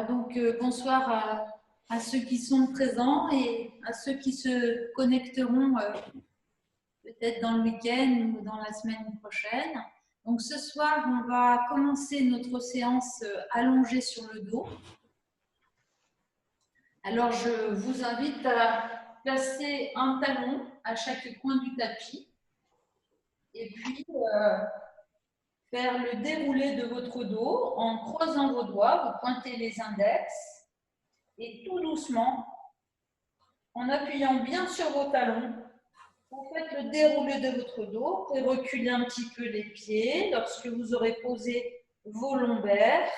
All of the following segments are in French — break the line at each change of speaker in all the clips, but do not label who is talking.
Bonsoir à ceux qui sont présents et à ceux qui se connecteront peut-être dans le week-end ou dans la semaine prochaine. Donc ce soir, on va commencer notre séance allongée sur le dos. Alors je vous invite à placer un talon à chaque coin du tapis et puis faire le déroulé de votre dos en croisant vos doigts, vous pointez les index et tout doucement, en appuyant bien sur vos talons, vous faites le déroulé de votre dos. Vous pouvez reculer un petit peu les pieds lorsque vous aurez posé vos lombaires.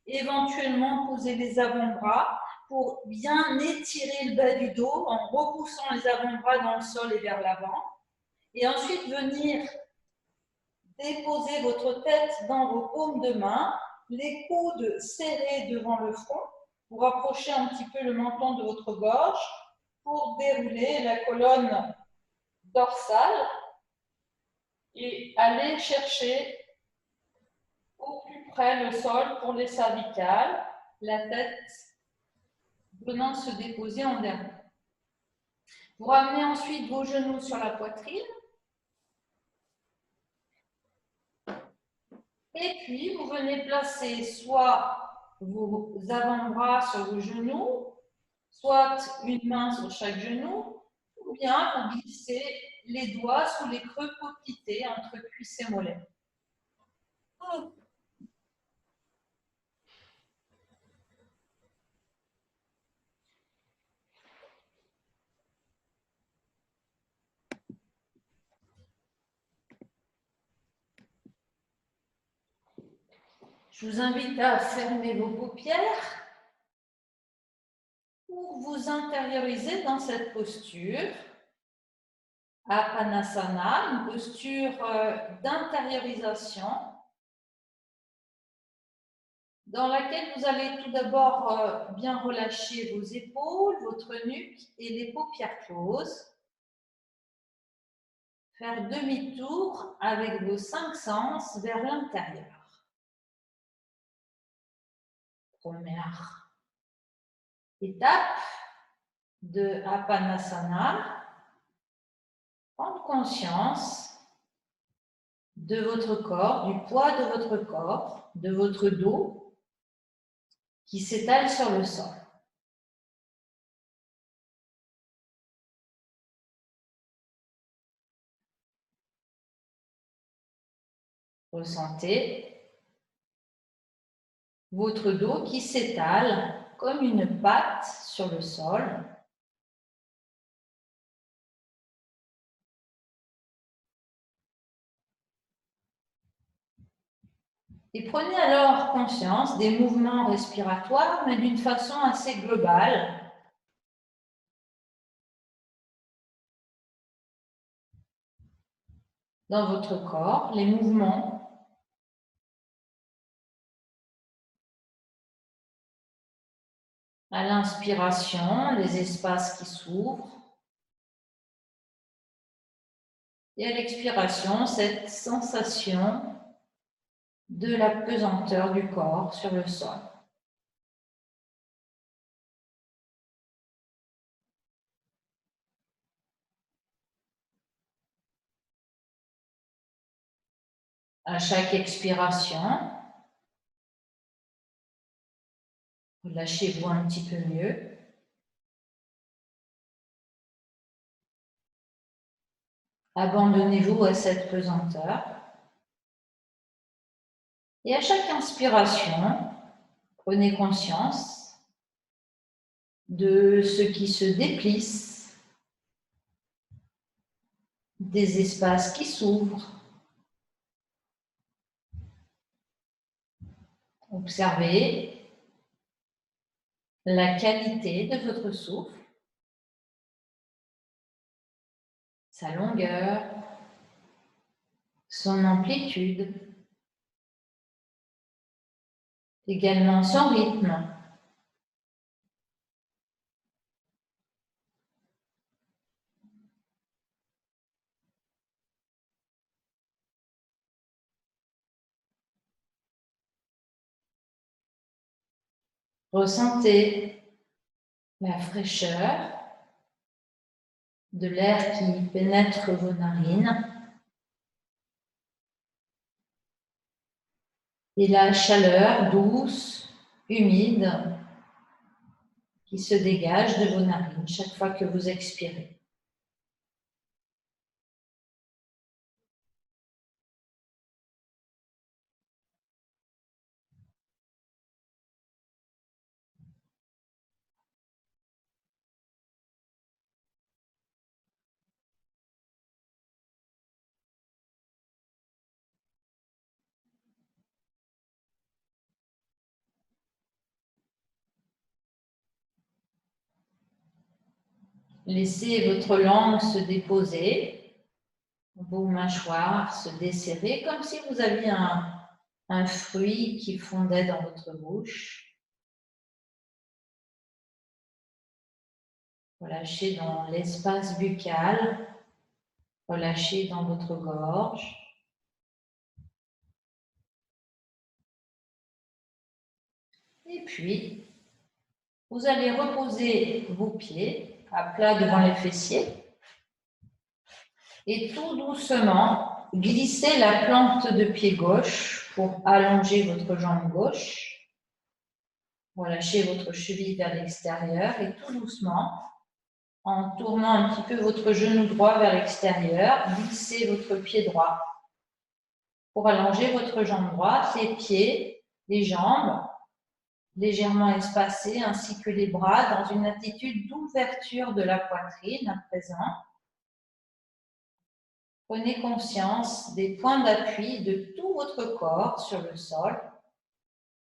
Éventuellement, poser les avant-bras pour bien étirer le bas du dos en repoussant les avant-bras dans le sol et vers l'avant. Et ensuite, venir déposer votre tête dans vos paumes de main, les coudes serrés devant le front, pour rapprocher un petit peu le menton de votre gorge, pour dérouler la colonne dorsale et aller chercher au plus près le sol pour les cervicales, la tête venant se déposer en dernier. Vous ramenez ensuite vos genoux sur la poitrine. Et puis, vous venez placer soit vos avant-bras sur vos genoux, soit une main sur chaque genou, ou bien vous glissez les doigts sous les creux poplité entre cuisses et mollets. Je vous invite à fermer vos paupières pour vous intérioriser dans cette posture. Apanasana, une posture d'intériorisation dans laquelle vous allez tout d'abord bien relâcher vos épaules, votre nuque et les paupières closes. Faire demi-tour avec vos 5 sens vers l'intérieur. Première étape de Apanasana, prendre conscience de votre corps, du poids de votre corps, de votre dos qui s'étale sur le sol. Ressentez votre dos qui s'étale comme une patte sur le sol. Et prenez alors conscience des mouvements respiratoires, mais d'une façon assez globale. Dans votre corps, les mouvements à l'inspiration, les espaces qui s'ouvrent. Et à l'expiration, cette sensation de la pesanteur du corps sur le sol. À chaque expiration, relâchez-vous un petit peu mieux. Abandonnez-vous à cette pesanteur. Et à chaque inspiration, prenez conscience de ce qui se déplisse, des espaces qui s'ouvrent. Observez la qualité de votre souffle, sa longueur, son amplitude, également son rythme. Ressentez la fraîcheur de l'air qui pénètre vos narines et la chaleur douce, humide qui se dégage de vos narines chaque fois que vous expirez. Laissez votre langue se déposer, vos mâchoires se desserrer comme si vous aviez un fruit qui fondait dans votre bouche. Relâchez dans l'espace buccal, relâchez dans votre gorge. Et puis, vous allez reposer vos pieds à plat devant les fessiers et tout doucement glisser la plante de pied gauche pour allonger votre jambe gauche. Relâchez votre cheville vers l'extérieur et tout doucement, en tournant un petit peu votre genou droit vers l'extérieur, glissez votre pied droit pour allonger votre jambe droite, les pieds, les jambes légèrement espacés ainsi que les bras dans une attitude d'ouverture de la poitrine à présent. Prenez conscience des points d'appui de tout votre corps sur le sol,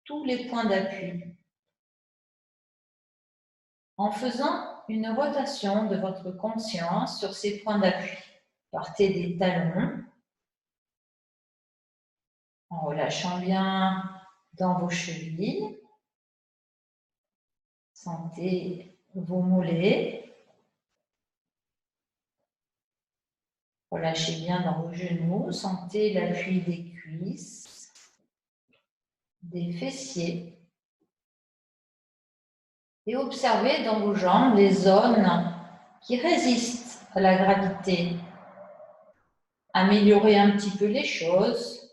tous les points d'appui. En faisant une rotation de votre conscience sur ces points d'appui, partez des talons, en relâchant bien dans vos chevilles. Sentez vos mollets. Relâchez bien dans vos genoux. Sentez l'appui des cuisses, des fessiers. Et observez dans vos jambes les zones qui résistent à la gravité. Améliorez un petit peu les choses.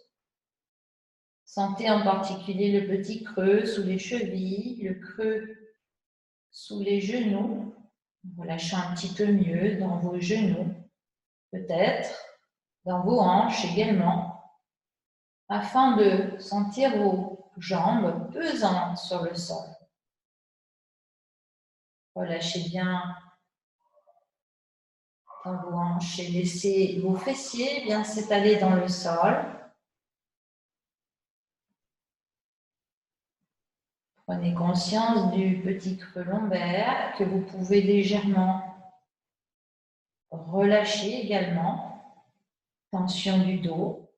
Sentez en particulier le petit creux sous les chevilles, le creux sous les genoux. Relâchez un petit peu mieux dans vos genoux, peut-être, dans vos hanches également, afin de sentir vos jambes pesantes sur le sol. Relâchez bien dans vos hanches et laissez vos fessiers bien s'étaler dans le sol. Prenez conscience du petit creux lombaire que vous pouvez légèrement relâcher également. Tension du dos.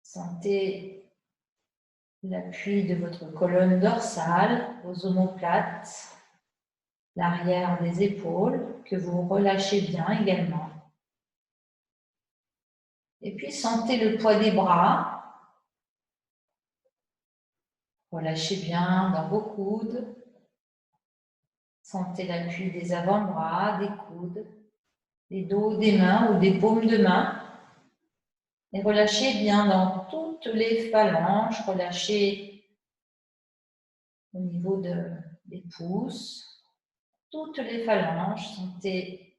Sentez l'appui de votre colonne dorsale, vos omoplates, l'arrière des épaules que vous relâchez bien également. Et puis sentez le poids des bras. Relâchez bien dans vos coudes. Sentez l'appui des avant-bras, des coudes, des dos des mains ou des paumes de main. Et relâchez bien dans toutes les phalanges. Relâchez au niveau des pouces, toutes les phalanges. Sentez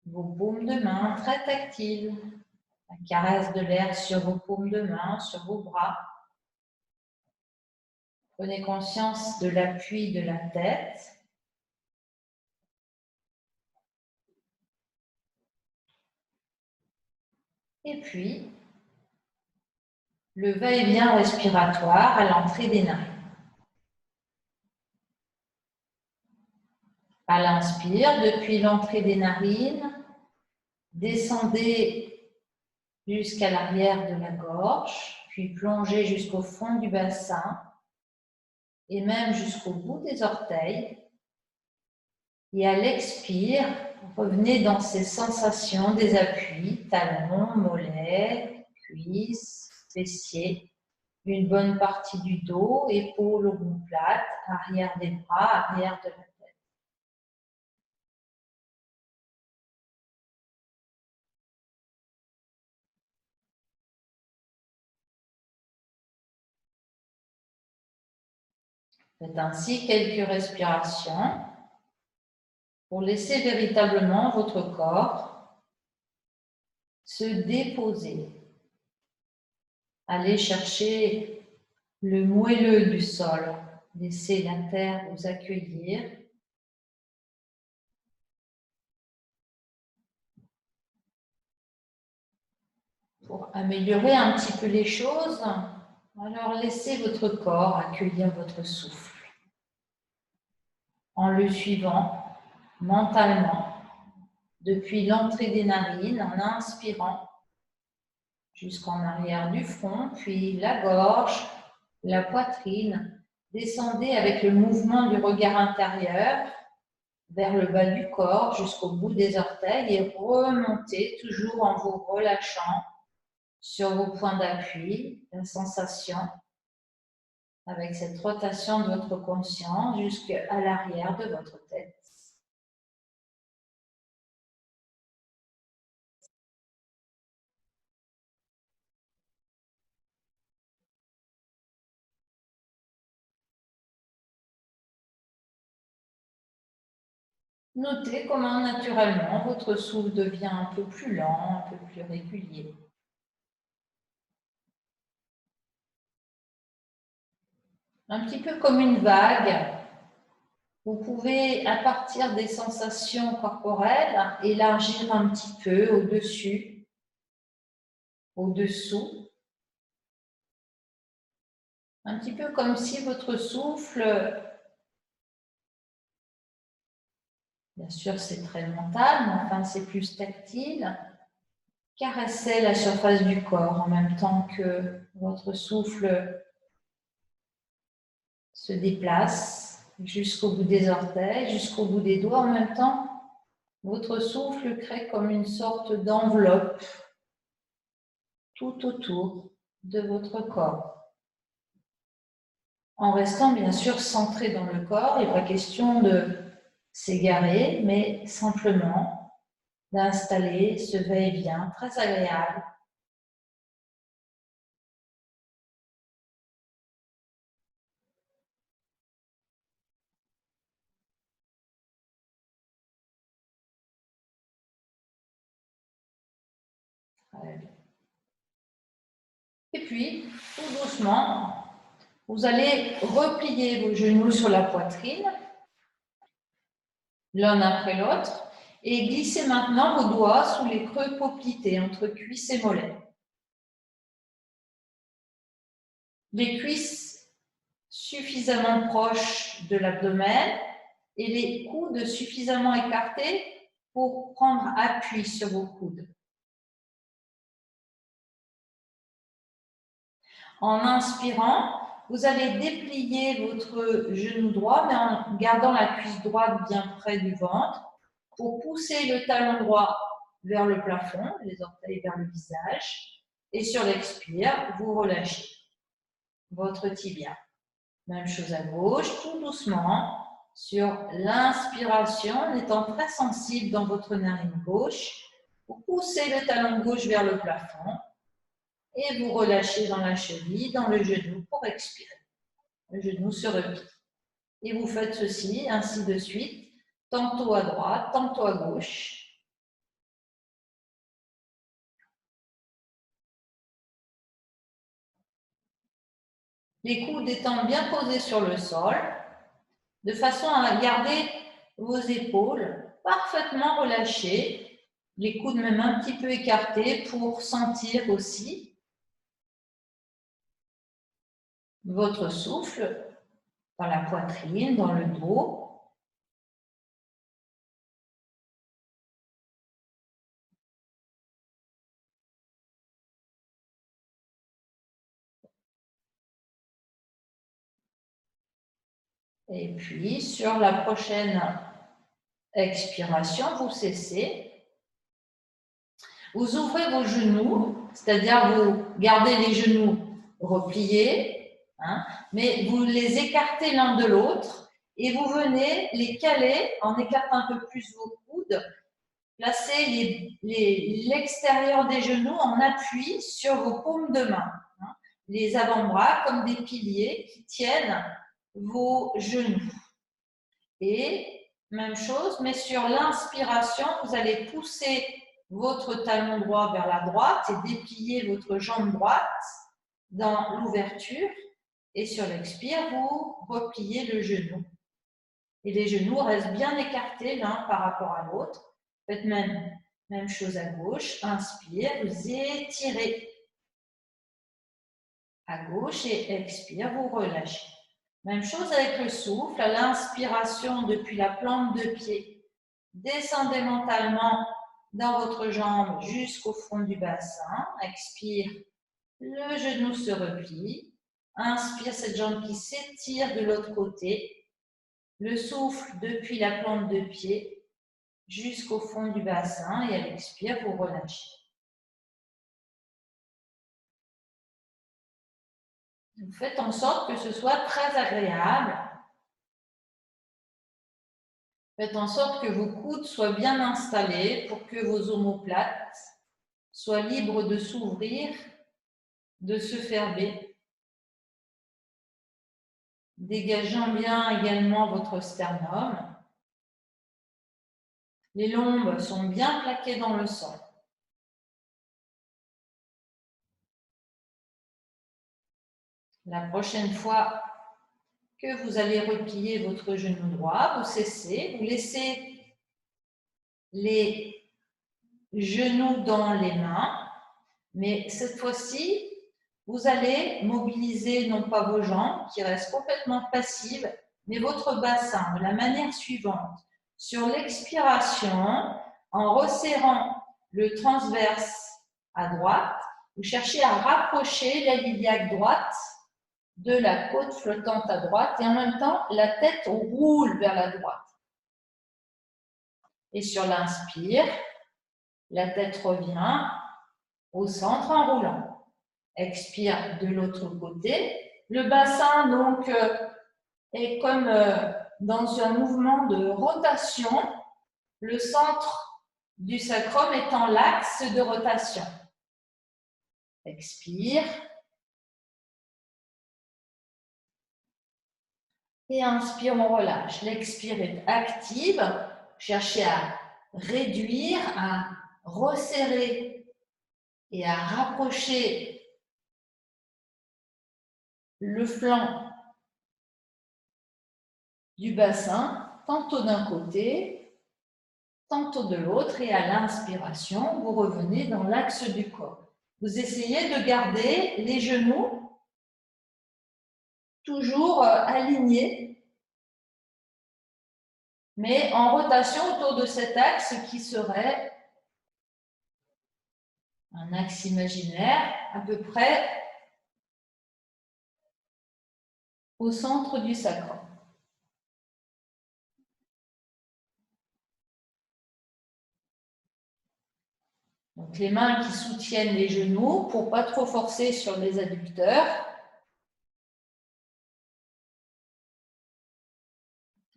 vos paumes de main très tactiles. La caresse de l'air sur vos paumes de main, sur vos bras. Prenez conscience de l'appui de la tête. Et puis, le va-et-vient respiratoire à l'entrée des narines. À l'inspire, depuis l'entrée des narines, descendez jusqu'à l'arrière de la gorge, puis plongez jusqu'au fond du bassin et même jusqu'au bout des orteils. Et à l'expire, revenez dans ces sensations des appuis, talons, mollets, cuisses, fessiers, une bonne partie du dos, épaules omoplates, arrière des bras, arrière de la tête. Faites ainsi quelques respirations pour laisser véritablement votre corps se déposer. Allez chercher le moelleux du sol. Laissez la terre vous accueillir. Pour améliorer un petit peu les choses, alors laissez votre corps accueillir votre souffle en le suivant mentalement depuis l'entrée des narines en inspirant jusqu'en arrière du front, puis la gorge, la poitrine. Descendez avec le mouvement du regard intérieur vers le bas du corps jusqu'au bout des orteils et remontez toujours en vous relâchant sur vos points d'appui, la sensation avec cette rotation de votre conscience jusqu'à l'arrière de votre tête. Notez comment naturellement votre souffle devient un peu plus lent, un peu plus régulier. Un petit peu comme une vague. Vous pouvez, à partir des sensations corporelles, élargir un petit peu au-dessus, au-dessous. Un petit peu comme si votre souffle, bien sûr c'est très mental, mais enfin c'est plus tactile, caressait la surface du corps en même temps que votre souffle se déplace jusqu'au bout des orteils, jusqu'au bout des doigts. En même temps, votre souffle crée comme une sorte d'enveloppe tout autour de votre corps. En restant bien sûr centré dans le corps, il n'est pas question de s'égarer, mais simplement d'installer ce va-et-vient très agréable. Et puis, tout doucement, vous allez replier vos genoux sur la poitrine, l'un après l'autre, et glisser maintenant vos doigts sous les creux poplités entre cuisses et mollets. Les cuisses suffisamment proches de l'abdomen et les coudes suffisamment écartés pour prendre appui sur vos coudes. En inspirant, vous allez déplier votre genou droit, mais en gardant la cuisse droite bien près du ventre, pour pousser le talon droit vers le plafond, les orteils vers le visage, et sur l'expire, vous relâchez votre tibia. Même chose à gauche, tout doucement, sur l'inspiration, en étant très sensible dans votre narine gauche, vous poussez le talon gauche vers le plafond, et vous relâchez dans la cheville, dans le genou pour expirer. Le genou se replie. Et vous faites ceci, ainsi de suite, tantôt à droite, tantôt à gauche. Les coudes étant bien posés sur le sol, de façon à garder vos épaules parfaitement relâchées, les coudes même un petit peu écartés pour sentir aussi votre souffle dans la poitrine, dans le dos. Et puis, sur la prochaine expiration, vous cessez. Vous ouvrez vos genoux, c'est-à-dire vous gardez les genoux repliés, hein, mais vous les écartez l'un de l'autre et vous venez les caler en écartant un peu plus vos coudes. Placez l'extérieur des genoux en appui sur vos paumes de main. Hein, les avant-bras comme des piliers qui tiennent vos genoux. Et même chose, mais sur l'inspiration, vous allez pousser votre talon droit vers la droite et déplier votre jambe droite dans l'ouverture. Et sur l'expire, vous repliez le genou. Et les genoux restent bien écartés l'un par rapport à l'autre. Faites même chose à gauche. Inspire, vous étirez à gauche et expire, vous relâchez. Même chose avec le souffle. À l'inspiration, depuis la plante de pied, descendez mentalement dans votre jambe jusqu'au fond du bassin. Expire, le genou se replie. Inspire, cette jambe qui s'étire de l'autre côté. Le souffle depuis la plante de pied jusqu'au fond du bassin et à l'expire, vous relâchez. Vous faites en sorte que ce soit très agréable. Faites en sorte que vos coudes soient bien installés pour que vos omoplates soient libres de s'ouvrir, de se fermer, dégageant bien également votre sternum. Les lombes sont bien plaquées dans le sol. La prochaine fois que vous allez replier votre genou droit, vous cessez, vous laissez les genoux dans les mains, mais cette fois-ci, vous allez mobiliser non pas vos jambes qui restent complètement passives, mais votre bassin de la manière suivante. Sur l'expiration, en resserrant le transverse à droite, vous cherchez à rapprocher la iliaque droite de la côte flottante à droite et en même temps, la tête roule vers la droite. Et sur l'inspire, la tête revient au centre en roulant. Expire de l'autre côté. Le bassin, donc, est comme dans un mouvement de rotation. Le centre du sacrum étant l'axe de rotation. Expire. Et inspire, on relâche. L'expire est active. Cherchez à réduire, à resserrer et à rapprocher le flanc du bassin, tantôt d'un côté, tantôt de l'autre. Et à l'inspiration, vous revenez dans l'axe du corps. Vous essayez de garder les genoux toujours alignés, mais en rotation autour de cet axe qui serait un axe imaginaire à peu près au centre du sacrum. Donc les mains qui soutiennent les genoux pour ne pas trop forcer sur les adducteurs.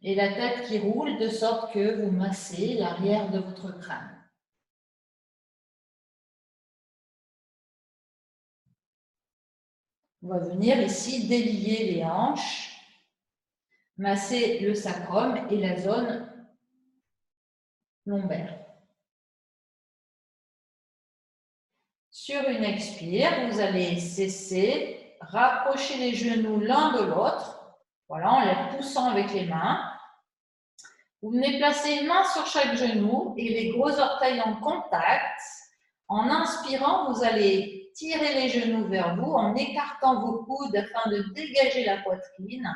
Et la tête qui roule de sorte que vous massez l'arrière de votre crâne. On va venir ici délier les hanches, masser le sacrum et la zone lombaire. Sur une expire, vous allez cesser, rapprocher les genoux l'un de l'autre, voilà, en les poussant avec les mains. Vous venez placer une main sur chaque genou et les gros orteils en contact. En inspirant, vous allez tirer les genoux vers vous en écartant vos coudes afin de dégager la poitrine.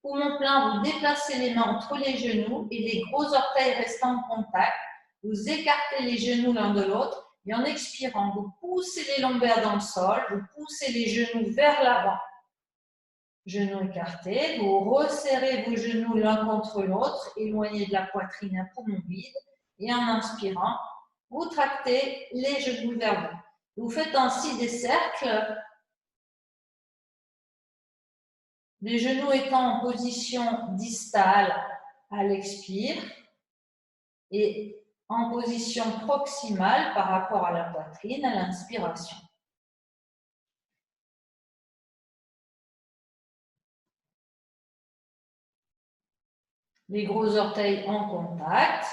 Poumon plein, vous déplacez les mains entre les genoux et les gros orteils restant en contact. Vous écartez les genoux l'un de l'autre et en expirant, vous poussez les lombaires dans le sol, vous poussez les genoux vers l'avant. Genoux écartés, vous resserrez vos genoux l'un contre l'autre, éloignez de la poitrine un poumon vide et en inspirant, vous tractez les genoux vers vous. Vous faites ainsi des cercles Les genoux étant en position distale à l'expire et en position proximale par rapport à la poitrine à l'inspiration. Les gros orteils en contact.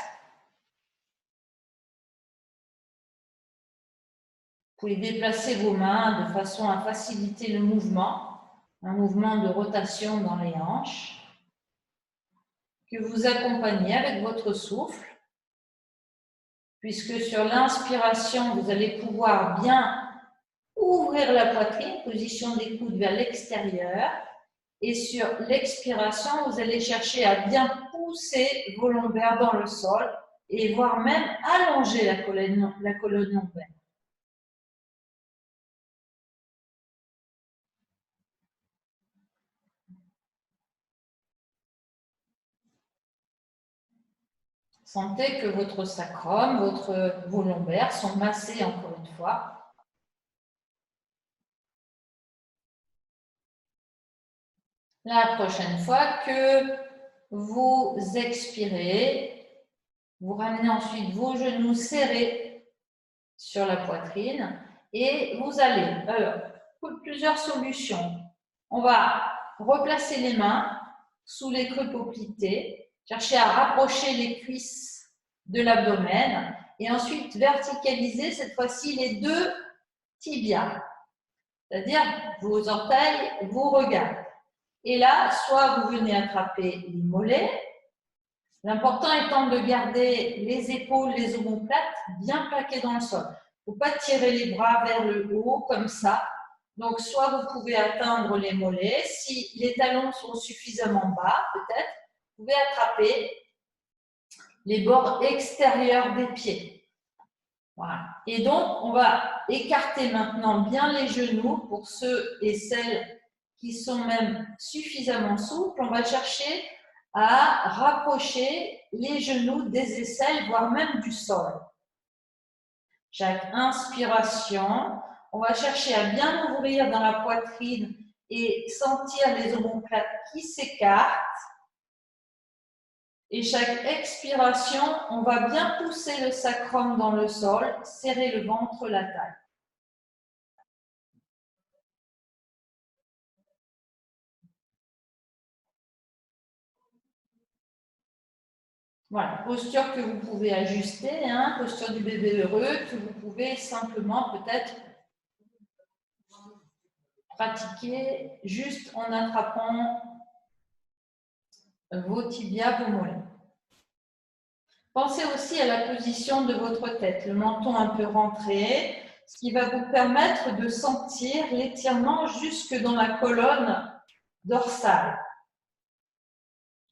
Vous pouvez déplacer vos mains de façon à faciliter le mouvement, un mouvement de rotation dans les hanches, que vous accompagnez avec votre souffle, puisque sur l'inspiration, vous allez pouvoir bien ouvrir la poitrine, position des coudes vers l'extérieur, et sur l'expiration, vous allez chercher à bien pousser vos lombaires dans le sol et voire même allonger la colonne lombaire. Sentez que votre sacrum, vos lombaires sont massés encore une fois. La prochaine fois que vous expirez, vous ramenez ensuite vos genoux serrés sur la poitrine et vous allez, alors, plusieurs solutions. On va replacer les mains sous les creux poplités, chercher à rapprocher les cuisses de l'abdomen et ensuite verticaliser cette fois-ci les deux tibias, c'est-à-dire vos orteils vous regardent. Et là, soit vous venez attraper les mollets, l'important étant de garder les épaules, les omoplates bien plaquées dans le sol. Il ne faut pas tirer les bras vers le haut comme ça. Donc, soit vous pouvez atteindre les mollets. Si les talons sont suffisamment bas, peut-être, vous pouvez attraper les bords extérieurs des pieds. Voilà. Et donc, on va écarter maintenant bien les genoux pour ceux et celles qui sont même suffisamment souples. On va chercher à rapprocher les genoux des aisselles, voire même du sol. Chaque inspiration, on va chercher à bien ouvrir dans la poitrine et sentir les omoplates qui s'écartent. Et chaque expiration, on va bien pousser le sacrum dans le sol, serrer le ventre, la taille. Voilà, posture que vous pouvez ajuster, hein, posture du bébé heureux, que vous pouvez simplement peut-être pratiquer juste en attrapant vos tibias, vos mollets. Pensez aussi à la position de votre tête, le menton un peu rentré, ce qui va vous permettre de sentir l'étirement jusque dans la colonne dorsale.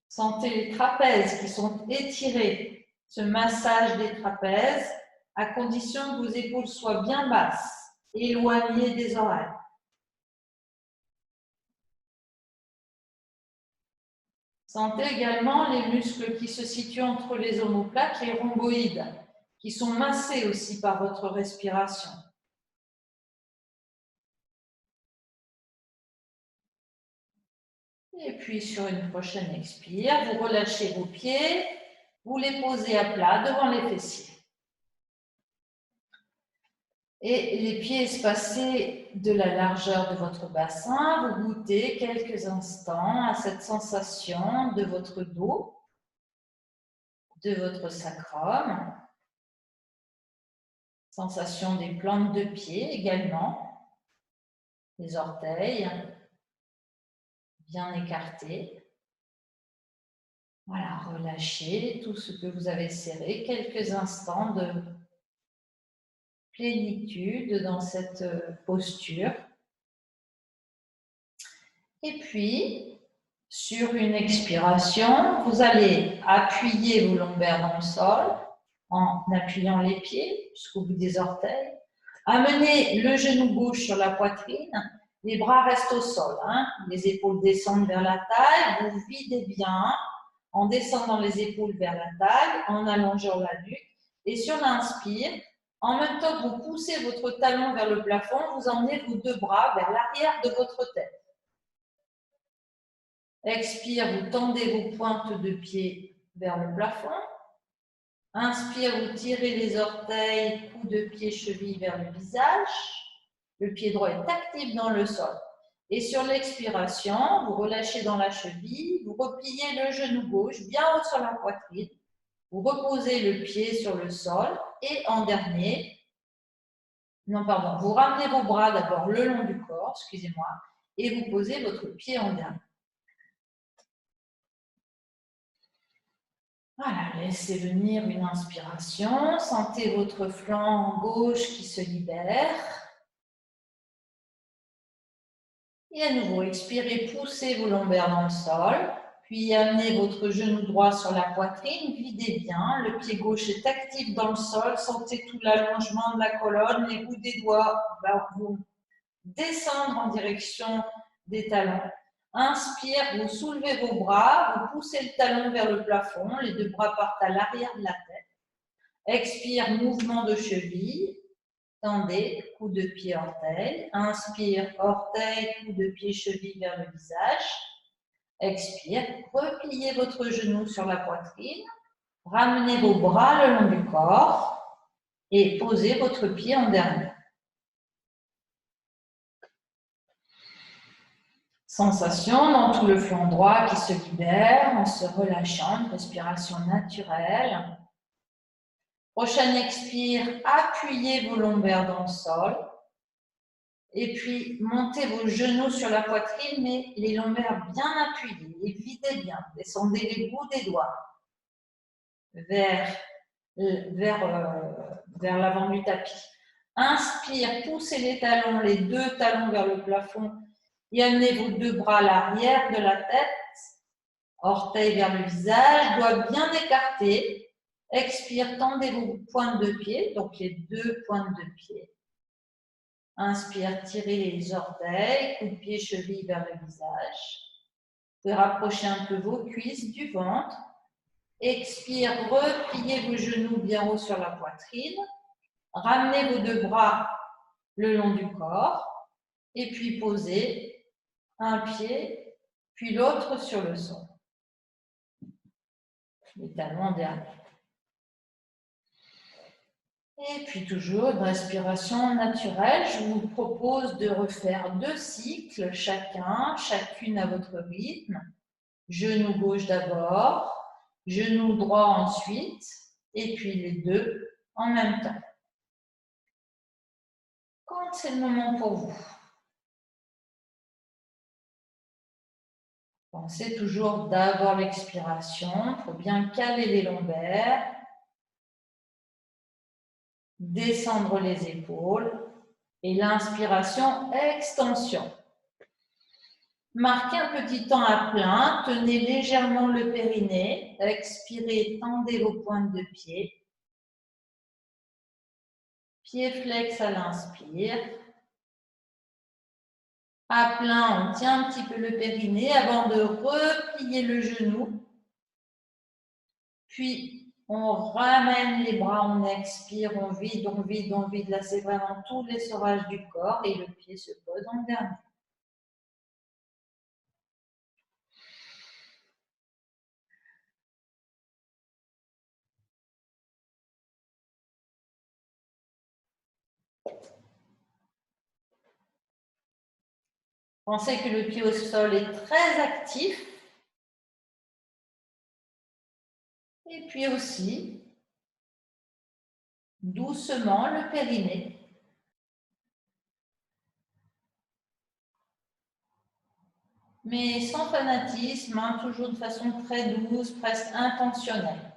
Sentez les trapèzes qui sont étirés, ce massage des trapèzes, à condition que vos épaules soient bien basses, éloignées des oreilles. Sentez également les muscles qui se situent entre les omoplates, les rhomboïdes, qui sont massés aussi par votre respiration. Et puis sur une prochaine expire, vous relâchez vos pieds, vous les posez à plat devant les fessiers. Et les pieds espacés de la largeur de votre bassin, vous goûtez quelques instants à cette sensation de votre dos, de votre sacrum, sensation des plantes de pied également, les orteils bien écartés. Voilà, relâchez tout ce que vous avez serré, quelques instants de plénitude dans cette posture. Et puis, sur une expiration, vous allez appuyer vos lombaires dans le sol en appuyant les pieds jusqu'au bout des orteils. Amenez le genou gauche sur la poitrine, les bras restent au sol, hein. Les épaules descendent vers la taille, vous videz bien en descendant les épaules vers la taille, en allongeant la nuque. Et sur l'inspire, en même temps que vous poussez votre talon vers le plafond, vous emmenez vos deux bras vers l'arrière de votre tête. Expire, vous tendez vos pointes de pied vers le plafond. Inspire, vous tirez les orteils, coups de pied, cheville vers le visage. Le pied droit est actif dans le sol. Et sur l'expiration, vous relâchez dans la cheville, vous repliez le genou gauche bien haut sur la poitrine. Vous reposez le pied sur le sol et en dernier, vous ramenez vos bras d'abord le long du corps, excusez-moi, et vous posez votre pied en dernier. Voilà, laissez venir une inspiration, sentez votre flanc gauche qui se libère. Et à nouveau, expirez, poussez vos lombaires dans le sol, puis amenez votre genou droit sur la poitrine, videz bien, le pied gauche est actif dans le sol, sentez tout l'allongement de la colonne, les bouts des doigts vont descendre en direction des talons. Inspire, vous soulevez vos bras, vous poussez le talon vers le plafond, les deux bras partent à l'arrière de la tête. Expire, mouvement de cheville, tendez, coup de pied, orteil. Inspire, orteil, coup de pied, cheville vers le visage. Expire, repliez votre genou sur la poitrine, ramenez vos bras le long du corps et posez votre pied en dernier. Sensation dans tout le flanc droit qui se libère en se relâchant, une respiration naturelle. Prochaine expire, appuyez vos lombaires dans le sol. Et puis, montez vos genoux sur la poitrine, mais les lombaires bien appuyés. Et videz bien. Descendez les bouts des doigts vers l'avant du tapis. Inspire, poussez les talons, les deux talons vers le plafond. Et amenez vos deux bras à l'arrière de la tête. Orteils vers le visage, doigts bien écartés. Expire, tendez vos pointes de pied, donc les deux pointes de pied. Inspire, tirez les orteils, coup de pied, cheville vers le visage. Vous pouvez rapprocher un peu vos cuisses du ventre. Expire, repliez vos genoux bien haut sur la poitrine. Ramenez vos deux bras le long du corps. Et puis posez un pied, puis l'autre sur le sol. Les talons derrière. Et puis toujours une respiration naturelle. Je vous propose de refaire 2 cycles chacune à votre rythme. Genou gauche d'abord, genou droit ensuite, et puis les deux en même temps. Quand c'est le moment pour vous. Pensez toujours d'abord l'expiration pour bien caler les lombaires. Descendre les épaules et l'inspiration, extension. Marquez un petit temps à plein, tenez légèrement le périnée, expirez, tendez vos pointes de pied. Pied flex à l'inspire. À plein, on tient un petit peu le périnée avant de replier le genou. Puis, on ramène les bras, on expire, on vide, on vide, on vide. Là, c'est vraiment tout l'essorage du corps et le pied se pose en dernier. Pensez que le pied au sol est très actif. Et puis aussi, doucement, le périnée. Mais sans fanatisme, hein, toujours de façon très douce, presque intentionnelle.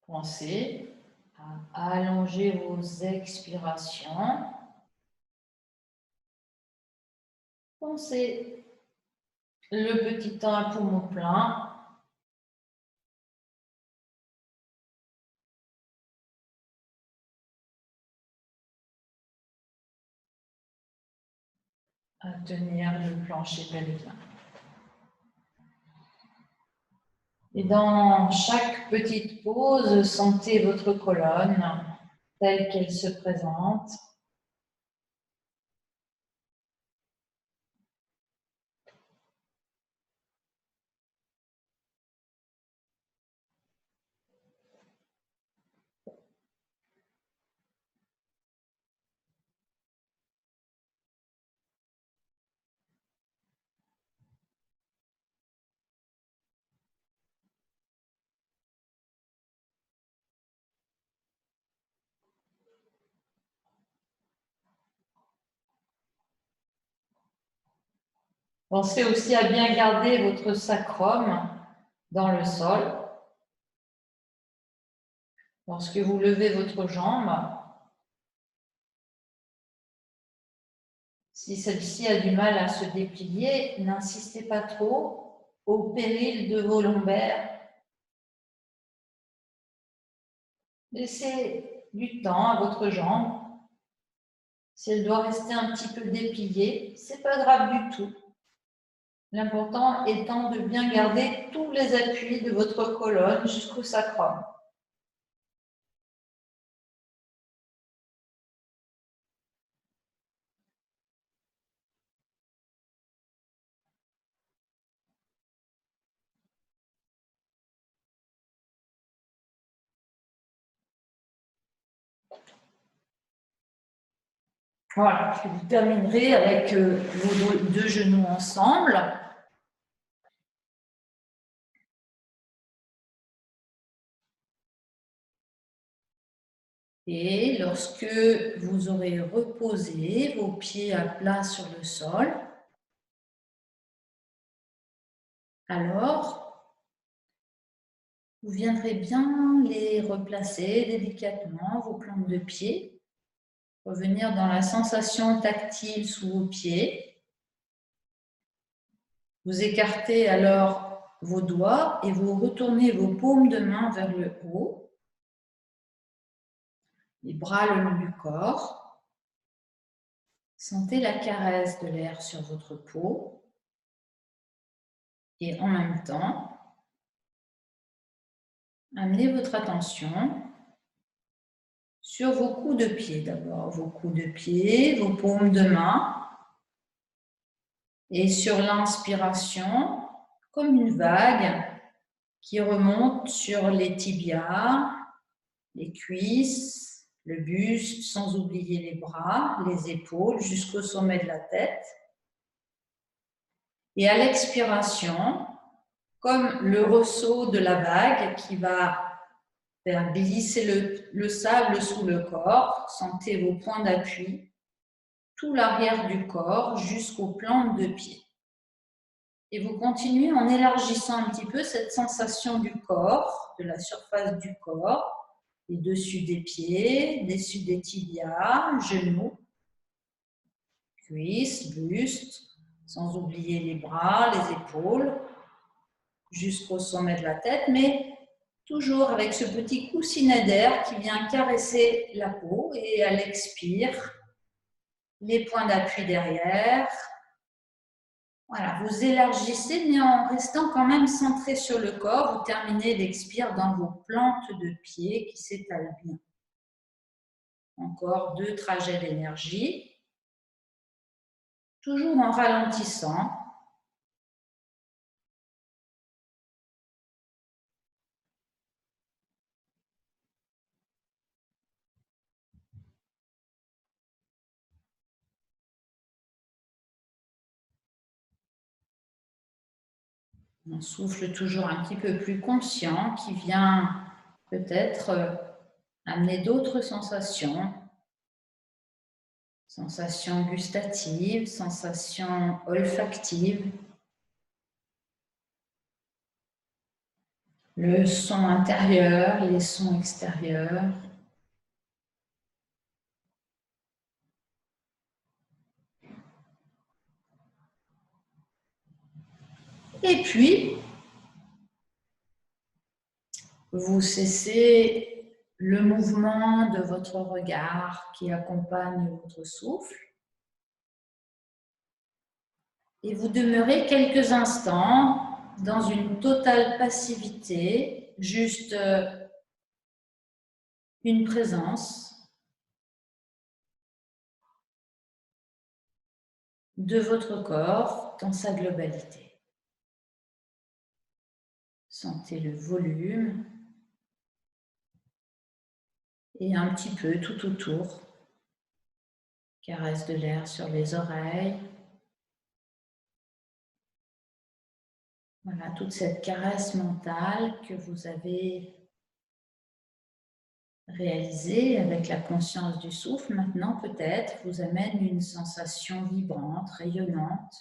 Pensez à allonger vos expirations. Pensez le petit temps à poumon plein. À tenir le plancher pelvien. Et dans chaque petite pause, sentez votre colonne telle qu'elle se présente. Pensez aussi à bien garder votre sacrum dans le sol. Lorsque vous levez votre jambe, si celle-ci a du mal à se déplier, n'insistez pas trop au péril de vos lombaires. Laissez du temps à votre jambe. Si elle doit rester un petit peu dépliée, c'est pas grave du tout. L'important étant de bien garder tous les appuis de votre colonne jusqu'au sacrum. Voilà, vous terminerez avec vos deux genoux ensemble. Et lorsque vous aurez reposé vos pieds à plat sur le sol, alors vous viendrez bien les replacer délicatement, vos plantes de pied, revenir dans la sensation tactile sous vos pieds. Vous écartez alors vos doigts et vous retournez vos paumes de main vers le haut, les bras le long du corps. Sentez la caresse de l'air sur votre peau et en même temps, amenez votre attention sur vos coups de pied d'abord, vos coups de pied, vos paumes de main et sur l'inspiration, comme une vague qui remonte sur les tibias, les cuisses, le buste, sans oublier les bras, les épaules jusqu'au sommet de la tête. Et à l'expiration, comme le ressaut de la vague qui va faire glisser le sable sous le corps, sentez vos points d'appui, tout l'arrière du corps jusqu'aux plantes de pied. Et vous continuez en élargissant un petit peu cette sensation du corps, de la surface du corps, les dessus des pieds, dessus des tibias, genoux, cuisses, buste, sans oublier les bras, les épaules, jusqu'au sommet de la tête, mais toujours avec ce petit coussinet d'air qui vient caresser la peau et à l'expire, les points d'appui derrière. Voilà, vous élargissez mais en restant quand même centré sur le corps. Vous terminez l'expire dans vos plantes de pied qui s'étalent bien. Encore 2 trajets d'énergie. Toujours en ralentissant. Un souffle toujours un petit peu plus conscient qui vient peut-être amener d'autres sensations. Sensations gustatives, sensations olfactives. Le son intérieur, les sons extérieurs. Et puis, vous cessez le mouvement de votre regard qui accompagne votre souffle. Et vous demeurez quelques instants dans une totale passivité, juste une présence de votre corps dans sa globalité. Sentez le volume et un petit peu tout autour. Caresse de l'air sur les oreilles. Voilà, toute cette caresse mentale que vous avez réalisée avec la conscience du souffle, maintenant peut-être vous amène une sensation vibrante, rayonnante.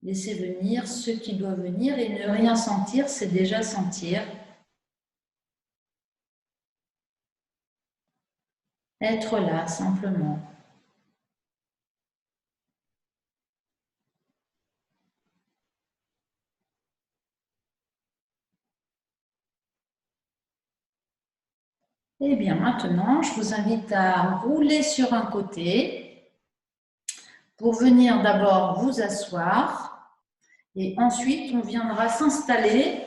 Laissez venir ce qui doit venir et ne rien sentir, c'est déjà sentir. Être là, simplement. Et bien maintenant, je vous invite à rouler sur un côté pour venir d'abord vous asseoir et ensuite on viendra s'installer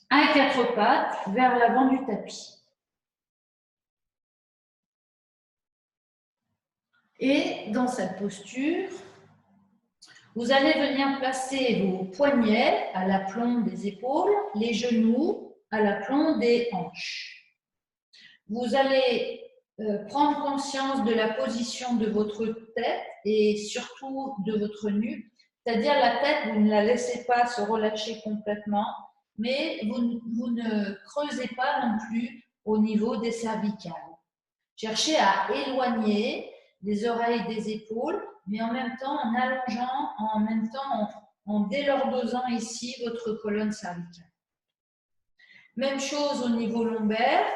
à quatre pattes vers l'avant du tapis. Et dans cette posture, vous allez venir placer vos poignets à l'aplomb des épaules, les genoux à l'aplomb des hanches. Vous allez prendre conscience de la position de votre tête et surtout de votre nuque, c'est-à-dire la tête, vous ne la laissez pas se relâcher complètement, mais vous ne creusez pas non plus au niveau des cervicales. Cherchez à éloigner les oreilles des épaules, mais en même temps en allongeant, en même temps en délordosant ici votre colonne cervicale. Même chose au niveau lombaire,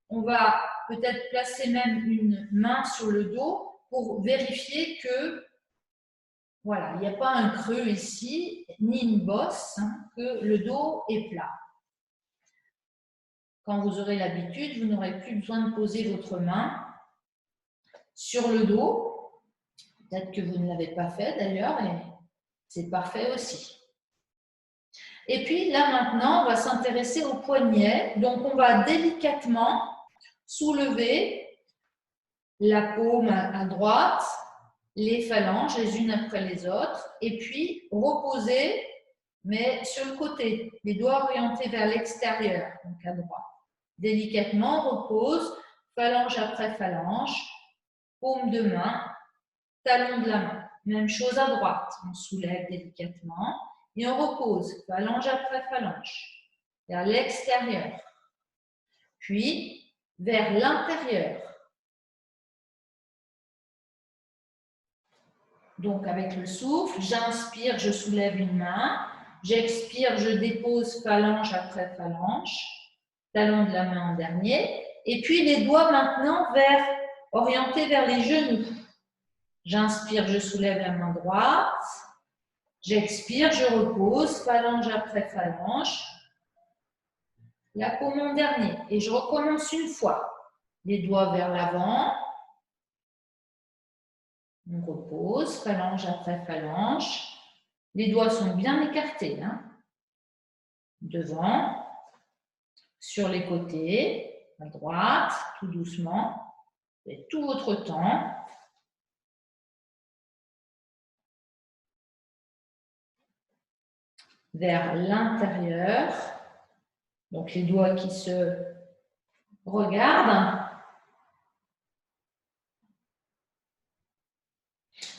on va peut-être placer même une main sur le dos pour vérifier que voilà, il n'y a pas un creux ici, ni une bosse, que le dos est plat. Quand vous aurez l'habitude, vous n'aurez plus besoin de poser votre main sur le dos. Peut-être que vous ne l'avez pas fait d'ailleurs, et c'est parfait aussi. Et puis là maintenant, on va s'intéresser aux poignets. Donc on va délicatement soulever la paume à droite, les phalanges les unes après les autres, et puis reposer, mais sur le côté, les doigts orientés vers l'extérieur, donc à droite. Délicatement, on repose, phalange après phalange, paume de main, talon de la main. Même chose à droite, on soulève délicatement et on repose, phalange après phalange, vers l'extérieur, puis vers l'intérieur. Donc avec le souffle, j'inspire, je soulève une main, j'expire, je dépose phalange après phalange, talon de la main en dernier, et puis les doigts maintenant orientés vers les genoux. J'inspire, je soulève la main droite, j'expire, je repose, phalange après phalange, la paume en dernier, et je recommence une fois. Les doigts vers l'avant, on repose, phalange après phalange. Les doigts sont bien écartés, devant, sur les côtés, à droite, tout doucement. Et tout votre temps. Vers l'intérieur. Donc les doigts qui se regardent.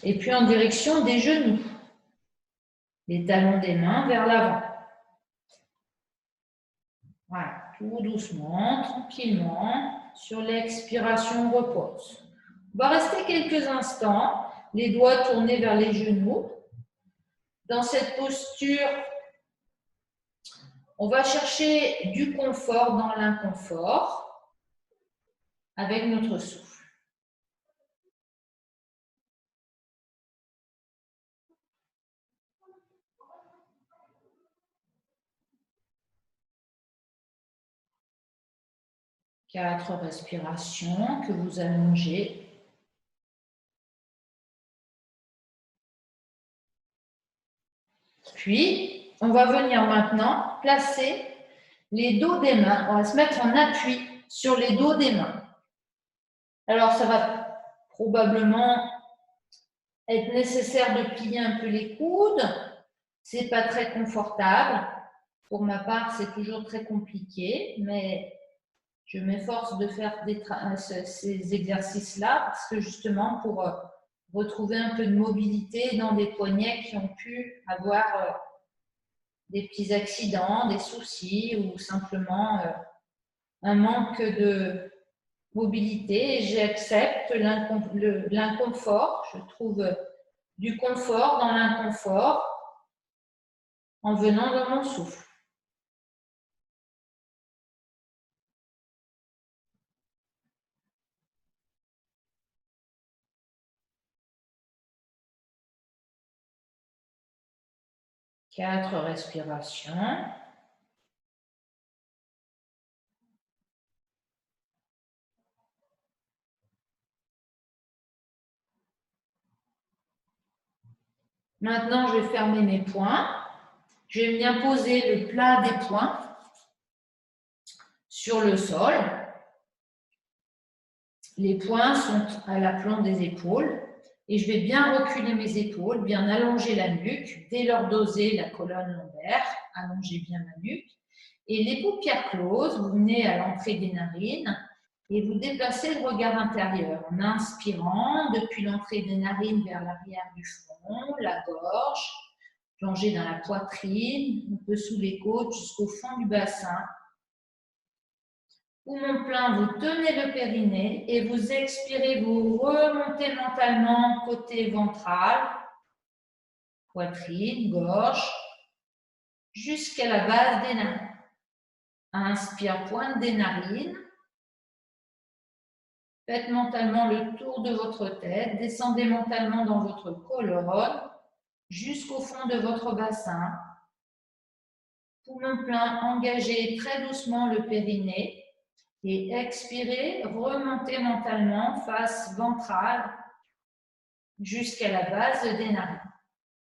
Et puis en direction des genoux. Les talons des mains vers l'avant. Voilà, tout doucement, tranquillement. Sur l'expiration, on repose. On va rester quelques instants, les doigts tournés vers les genoux. Dans cette posture, on va chercher du confort dans l'inconfort avec notre souffle. 4 respirations que vous allongez. Puis, on va venir maintenant placer les dos des mains. On va se mettre en appui sur les dos des mains. Alors, ça va probablement être nécessaire de plier un peu les coudes. C'est pas très confortable. Pour ma part, c'est toujours très compliqué, mais je m'efforce de faire ces exercices-là parce que justement, pour retrouver un peu de mobilité dans des poignets qui ont pu avoir des petits accidents, des soucis ou simplement un manque de mobilité. Et j'accepte l'inconfort. Je trouve du confort dans l'inconfort en venant dans mon souffle. Quatre respirations. Maintenant, je vais fermer mes poings. Je vais venir poser le plat des poings sur le sol. Les poings sont à l'aplomb des épaules et je vais bien reculer mes épaules, bien allonger la nuque, délordoser la colonne lombaire, allonger bien ma nuque. Et les paupières closes, vous venez à l'entrée des narines et vous déplacez le regard intérieur en inspirant depuis l'entrée des narines vers l'arrière du front, la gorge, plongez dans la poitrine, un peu sous les côtes jusqu'au fond du bassin. Poumon plein, vous tenez le périnée et vous expirez, vous remontez mentalement côté ventral, poitrine, gorge, jusqu'à la base des narines. Inspire, pointe des narines. Faites mentalement le tour de votre tête, descendez mentalement dans votre colonne jusqu'au fond de votre bassin. Poumon plein, engagez très doucement le périnée. Et expirez, remontez mentalement, face ventrale, jusqu'à la base des narines.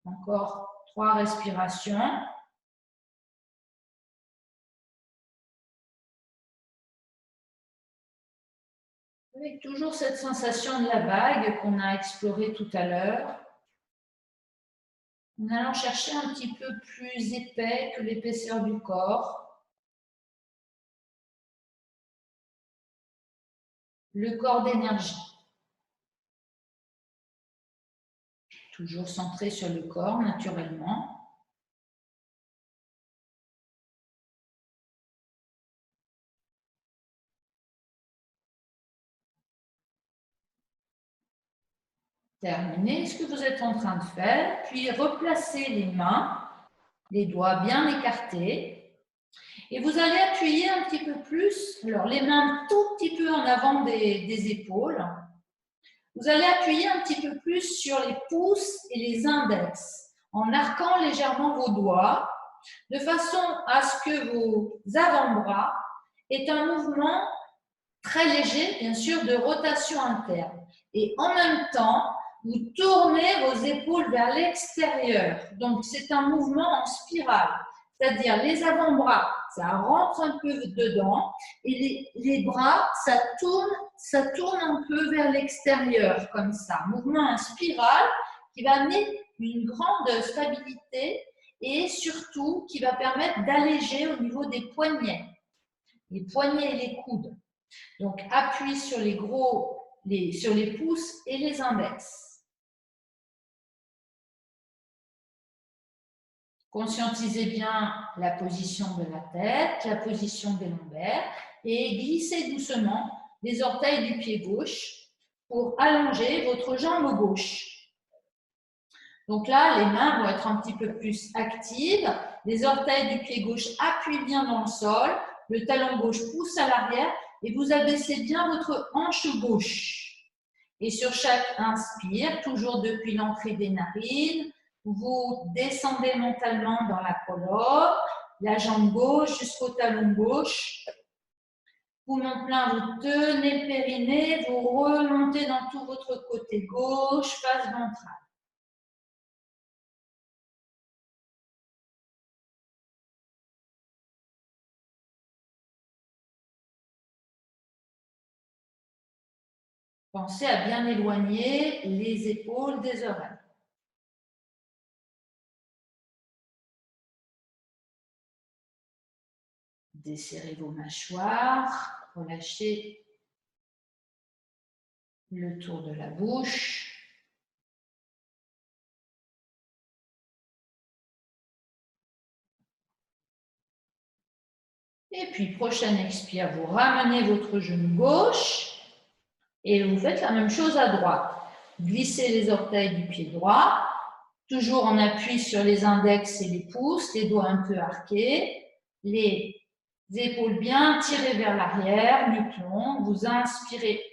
Encore 3 respirations. Avec toujours cette sensation de la vague qu'on a explorée tout à l'heure. En allant chercher un petit peu plus épais que l'épaisseur du corps. Le corps d'énergie. Toujours centré sur le corps, naturellement. Terminez ce que vous êtes en train de faire, puis replacez les mains, les doigts bien écartés. Et vous allez appuyer un petit peu plus, alors les mains tout petit peu en avant des épaules. Vous allez appuyer un petit peu plus sur les pouces et les index, en arquant légèrement vos doigts, de façon à ce que vos avant-bras aient un mouvement très léger, bien sûr, de rotation interne. Et en même temps, vous tournez vos épaules vers l'extérieur. Donc, c'est un mouvement en spirale. C'est-à-dire, les avant-bras, ça rentre un peu dedans et les bras, ça tourne un peu vers l'extérieur, comme ça. Mouvement en spirale qui va amener une grande stabilité et surtout qui va permettre d'alléger au niveau des poignets. Les poignets et les coudes. Donc, appui sur sur les pouces et les index. Conscientisez bien la position de la tête, la position des lombaires et glissez doucement les orteils du pied gauche pour allonger votre jambe gauche. Donc là, les mains vont être un petit peu plus actives. Les orteils du pied gauche appuient bien dans le sol. Le talon gauche pousse à l'arrière et vous abaissez bien votre hanche gauche. Et sur chaque inspire, toujours depuis l'entrée des narines, vous descendez mentalement dans la colonne, la jambe gauche jusqu'au talon gauche. Poumon plein, vous tenez le périnée, vous remontez dans tout votre côté gauche, face ventrale. Pensez à bien éloigner les épaules des oreilles. Desserrez vos mâchoires, relâchez le tour de la bouche. Et puis, prochaine expire, vous ramenez votre genou gauche et vous faites la même chose à droite. Glissez les orteils du pied droit, toujours en appui sur les index et les pouces, les doigts un peu arqués, les épaules bien tirées vers l'arrière, nuque longue. Vous inspirez,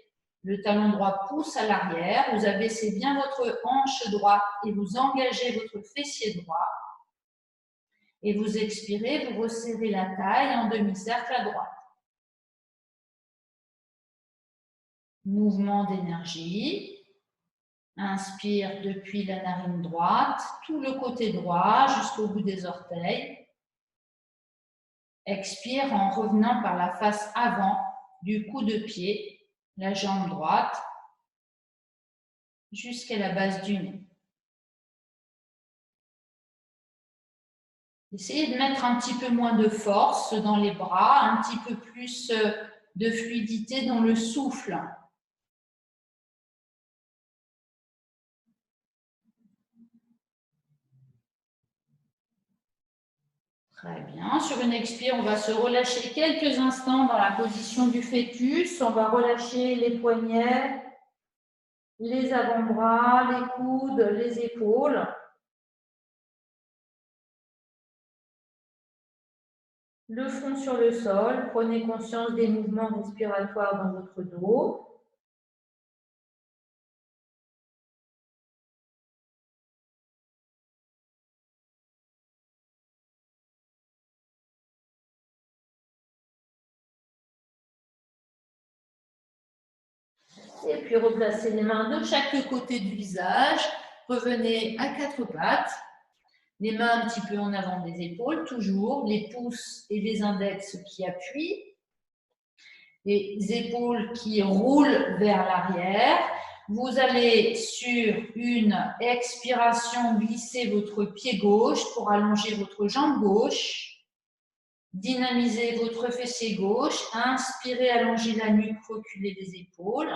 le talon droit pousse à l'arrière, vous abaissez bien votre hanche droite et vous engagez votre fessier droit. Et vous expirez, vous resserrez la taille en demi-cercle à droite. Mouvement d'énergie. Inspire depuis la narine droite, tout le côté droit jusqu'au bout des orteils. Expire en revenant par la face avant du coup de pied, la jambe droite, jusqu'à la base du nez. Essayez de mettre un petit peu moins de force dans les bras, un petit peu plus de fluidité dans le souffle. Très bien. Sur une expire, on va se relâcher quelques instants dans la position du fœtus. On va relâcher les poignets, les avant-bras, les coudes, les épaules. Le front sur le sol. Prenez conscience des mouvements respiratoires dans votre dos. Et puis replacez les mains de chaque côté du visage. Revenez à quatre pattes. Les mains un petit peu en avant des épaules, toujours. Les pouces et les index qui appuient. Les épaules qui roulent vers l'arrière. Vous allez sur une expiration glisser votre pied gauche pour allonger votre jambe gauche. Dynamisez votre fessier gauche. Inspirez, allongez la nuque, reculez les épaules.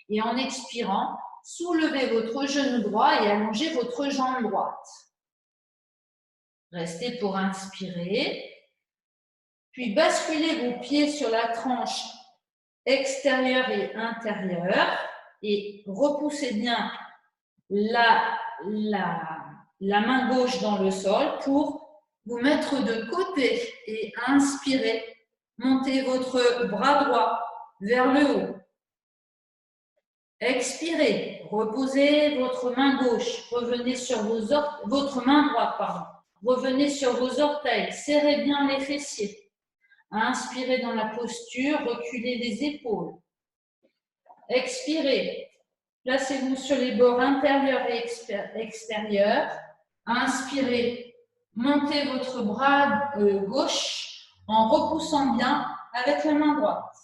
Et en expirant, soulevez votre genou droit et allongez votre jambe droite. Restez pour inspirer. Puis basculez vos pieds sur la tranche extérieure et intérieure et repoussez bien la main gauche dans le sol pour vous mettre de côté et inspirez. Montez votre bras droit vers le haut. Expirez, reposez votre main gauche, revenez sur votre main droite, pardon. Revenez sur vos orteils, serrez bien les fessiers. Inspirez dans la posture, reculez les épaules. Expirez, placez-vous sur les bords intérieurs et extérieurs. Inspirez, montez votre bras gauche en repoussant bien avec la main droite.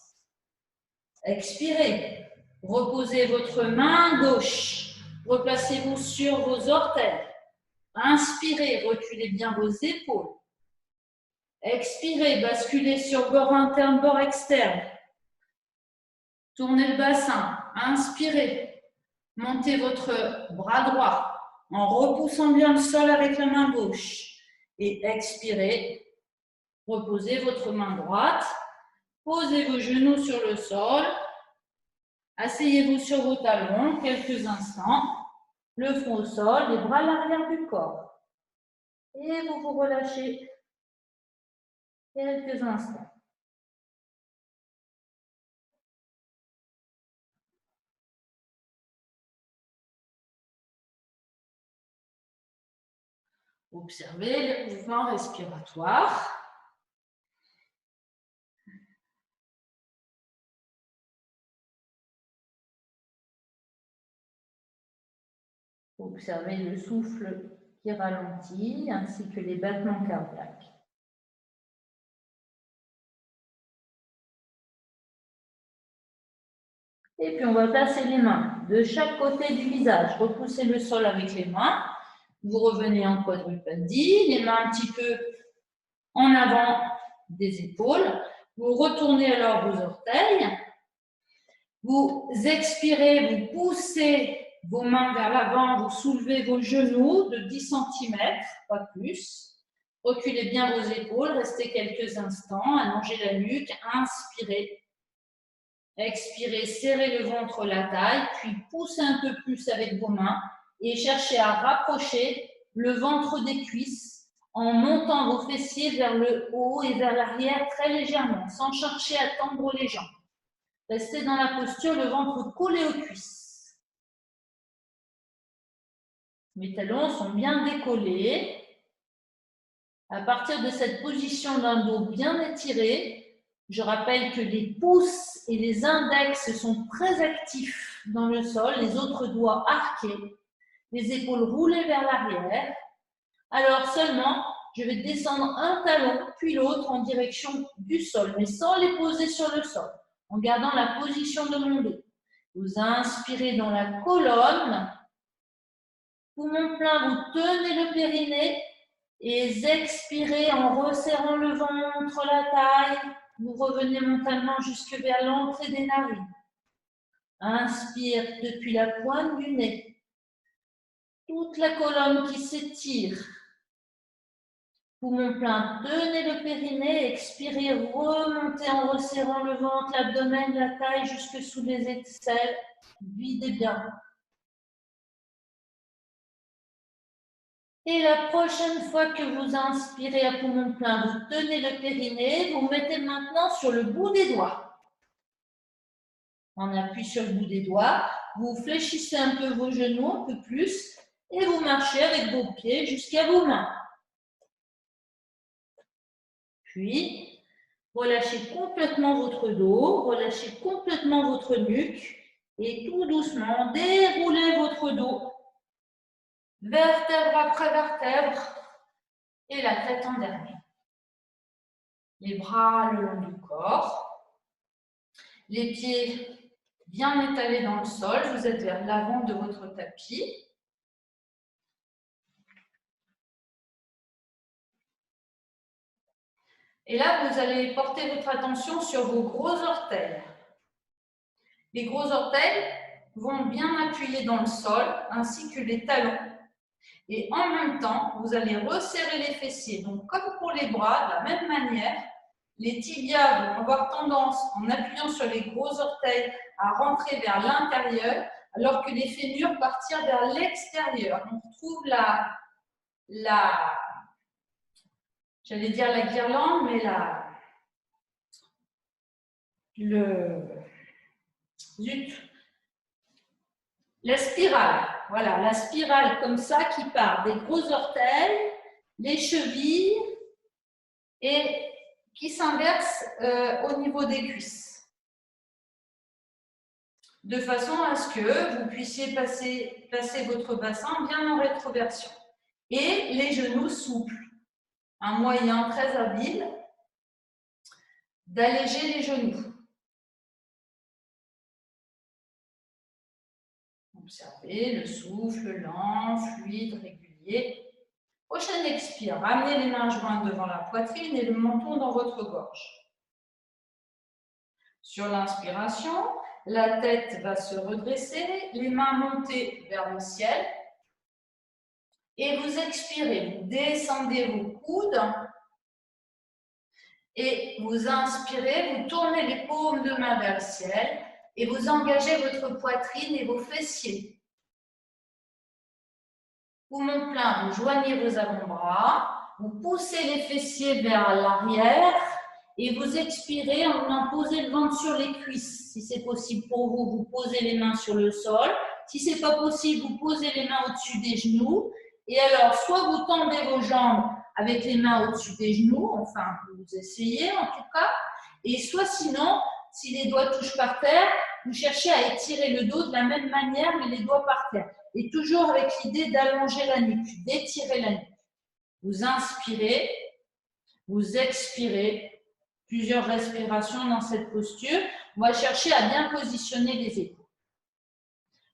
Expirez, reposez votre main gauche. Replacez-vous sur vos orteils. Inspirez, reculez bien vos épaules. Expirez, basculez sur bord interne, bord externe. Tournez le bassin. Inspirez. Montez votre bras droit en repoussant bien le sol avec la main gauche. Et expirez. Reposez votre main droite. Posez vos genoux sur le sol. Asseyez-vous sur vos talons quelques instants. Le front au sol, les bras à l'arrière du corps. Et vous vous relâchez quelques instants. Observez les mouvements respiratoires. Observez le souffle qui ralentit ainsi que les battements cardiaques. Et puis on va placer les mains de chaque côté du visage. Repoussez le sol avec les mains. Vous revenez en quadrupédie, les mains un petit peu en avant des épaules. Vous retournez alors vos orteils. Vous expirez, vous poussez vos mains vers l'avant, vous soulevez vos genoux de 10 cm, pas plus. Reculez bien vos épaules, restez quelques instants, allongez la nuque, inspirez. Expirez, serrez le ventre, la taille, puis poussez un peu plus avec vos mains et cherchez à rapprocher le ventre des cuisses en montant vos fessiers vers le haut et vers l'arrière très légèrement, sans chercher à tendre les jambes. Restez dans la posture, le ventre collé aux cuisses. Mes talons sont bien décollés. À partir de cette position d'un dos bien étiré, je rappelle que les pouces et les index sont très actifs dans le sol, les autres doigts arqués, les épaules roulées vers l'arrière. Alors seulement, je vais descendre un talon puis l'autre en direction du sol, mais sans les poser sur le sol, en gardant la position de mon dos. Vous inspirez dans la colonne, poumon plein, vous tenez le périnée et expirez en resserrant le ventre, la taille. Vous revenez mentalement jusque vers l'entrée des narines. Inspire depuis la pointe du nez. Toute la colonne qui s'étire. Poumon plein, tenez le périnée, expirez, remontez en resserrant le ventre, l'abdomen, la taille jusque sous les aisselles. Videz bien. Et la prochaine fois que vous inspirez à poumon plein, vous tenez le périnée, vous mettez maintenant sur le bout des doigts. On appuie sur le bout des doigts, vous fléchissez un peu vos genoux, un peu plus, et vous marchez avec vos pieds jusqu'à vos mains. Puis, relâchez complètement votre dos, relâchez complètement votre nuque, et tout doucement, déroulez votre dos, vertèbre après vertèbre, et la tête en dernier. Les bras le long du corps, les pieds bien étalés dans le sol, vous êtes vers l'avant de votre tapis. Et là, vous allez porter votre attention sur vos gros orteils. Les gros orteils vont bien appuyer dans le sol, ainsi que les talons. Et en même temps, vous allez resserrer les fessiers. Donc, comme pour les bras, de la même manière, les tibias vont avoir tendance, en appuyant sur les gros orteils, à rentrer vers l'intérieur, alors que les fémurs partir vers l'extérieur. On retrouve j'allais dire la guirlande, mais la spirale. Voilà, la spirale comme ça qui part des gros orteils, les chevilles et qui s'inverse au niveau des cuisses. De façon à ce que vous puissiez placer votre bassin bien en rétroversion. Et les genoux souples. Un moyen très habile d'alléger les genoux. Observez le souffle lent, fluide, régulier. Prochaine expire, ramenez les mains jointes devant la poitrine et le menton dans votre gorge. Sur l'inspiration, la tête va se redresser, les mains montées vers le ciel. Et vous expirez, vous descendez vos coudes. Et vous inspirez, vous tournez les paumes de main vers le ciel. Et vous engagez votre poitrine et vos fessiers. Poumon plein, vous joignez vos avant-bras, vous poussez les fessiers vers l'arrière et vous expirez en posant le ventre sur les cuisses. Si c'est possible pour vous, vous posez les mains sur le sol. Si ce n'est pas possible, vous posez les mains au-dessus des genoux. Et alors, soit vous tendez vos jambes avec les mains au-dessus des genoux, enfin, vous essayez en tout cas, et soit sinon, si les doigts touchent par terre, vous cherchez à étirer le dos de la même manière, mais les doigts par terre. Et toujours avec l'idée d'allonger la nuque, d'étirer la nuque. Vous inspirez, vous expirez, plusieurs respirations dans cette posture. On va chercher à bien positionner les épaules.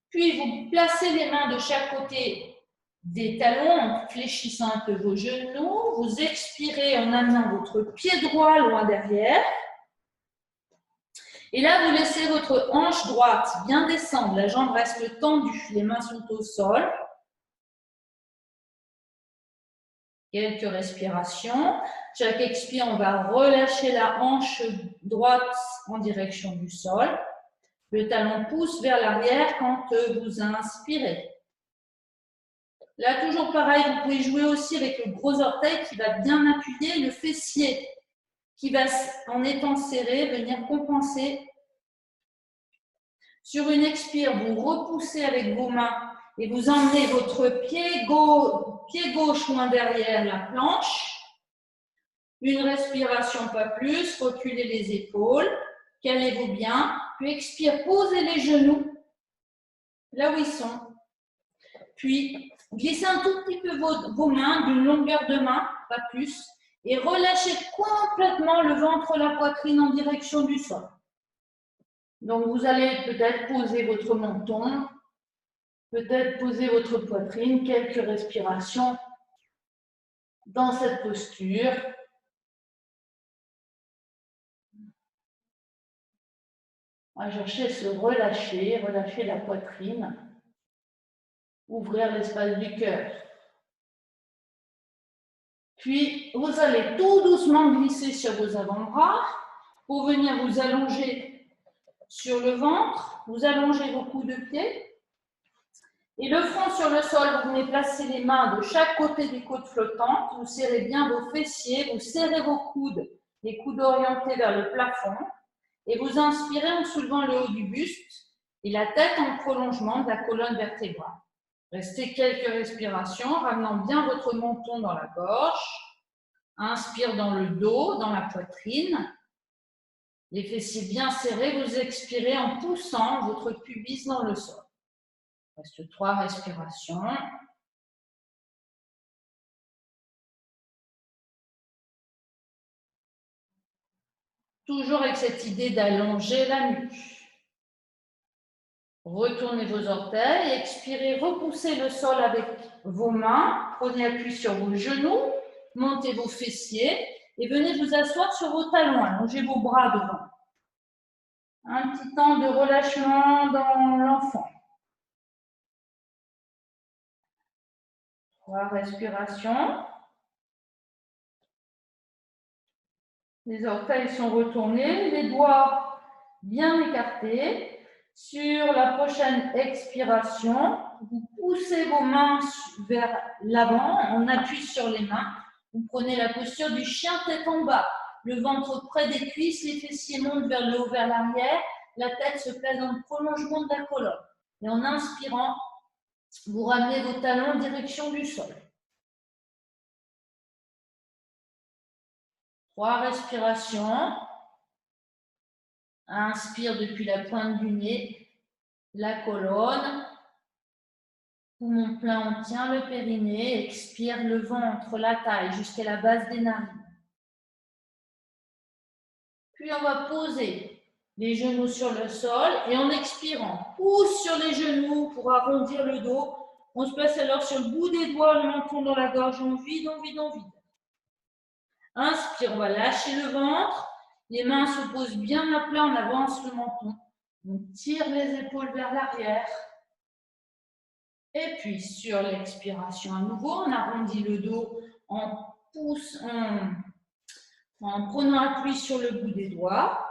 Puis, vous placez les mains de chaque côté des talons en fléchissant un peu vos genoux. Vous expirez en amenant votre pied droit loin derrière. Et là, vous laissez votre hanche droite bien descendre. La jambe reste tendue. Les mains sont au sol. Quelques respirations. Chaque expire, on va relâcher la hanche droite en direction du sol. Le talon pousse vers l'arrière quand vous inspirez. Là, toujours pareil, vous pouvez jouer aussi avec le gros orteil qui va bien appuyer, le fessier qui va, en étant serré, venir compenser. Sur une expire, vous repoussez avec vos mains et vous emmenez votre pied gauche loin derrière la planche. Une respiration, pas plus, reculez les épaules, calez-vous bien, puis expire, posez les genoux là où ils sont. Puis, glissez un tout petit peu vos mains, d'une longueur de main, pas plus, et relâchez complètement le ventre, la poitrine en direction du sol. Donc, vous allez peut-être poser votre menton, peut-être poser votre poitrine, quelques respirations dans cette posture. On va chercher à se relâcher, relâcher la poitrine, ouvrir l'espace du cœur. Puis, vous allez tout doucement glisser sur vos avant-bras pour venir vous allonger sur le ventre, vous allongez vos coudes de pied. Et le front sur le sol, vous venez placer les mains de chaque côté des côtes flottantes. Vous serrez bien vos fessiers, vous serrez vos coudes, les coudes orientés vers le plafond. Et vous inspirez en soulevant le haut du buste et la tête en prolongement de la colonne vertébrale. Restez quelques respirations, ramenant bien votre menton dans la gorge. Inspire dans le dos, dans la poitrine. Les fessiers bien serrés, vous expirez en poussant votre pubis dans le sol. Il reste 3 respirations. Toujours avec cette idée d'allonger la nuque. Retournez vos orteils, expirez, repoussez le sol avec vos mains, prenez appui sur vos genoux, montez vos fessiers et venez vous asseoir sur vos talons, allongez vos bras devant. Un petit temps de relâchement dans l'enfant. 3 respirations. Les orteils sont retournés, les doigts bien écartés. Sur la prochaine expiration, vous poussez vos mains vers l'avant, on appuie sur les mains. Vous prenez la posture du chien tête en bas, le ventre près des cuisses, les fessiers montent vers le haut, vers l'arrière, la tête se place dans le prolongement de la colonne. Et en inspirant, vous ramenez vos talons en direction du sol. 3 respirations. Inspire depuis la pointe du nez, la colonne. Poumon plein, on tient le périnée. Expire le ventre, la taille jusqu'à la base des narines. Puis on va poser les genoux sur le sol et en expirant, pousse sur les genoux pour arrondir le dos. On se place alors sur le bout des doigts, le menton dans la gorge, on vide, on vide, on vide. Inspire, on va lâcher le ventre. Les mains se posent bien à plat, on avance le menton. On tire les épaules vers l'arrière. Et puis, sur l'expiration à nouveau, on arrondit le dos en prenant appui sur le bout des doigts.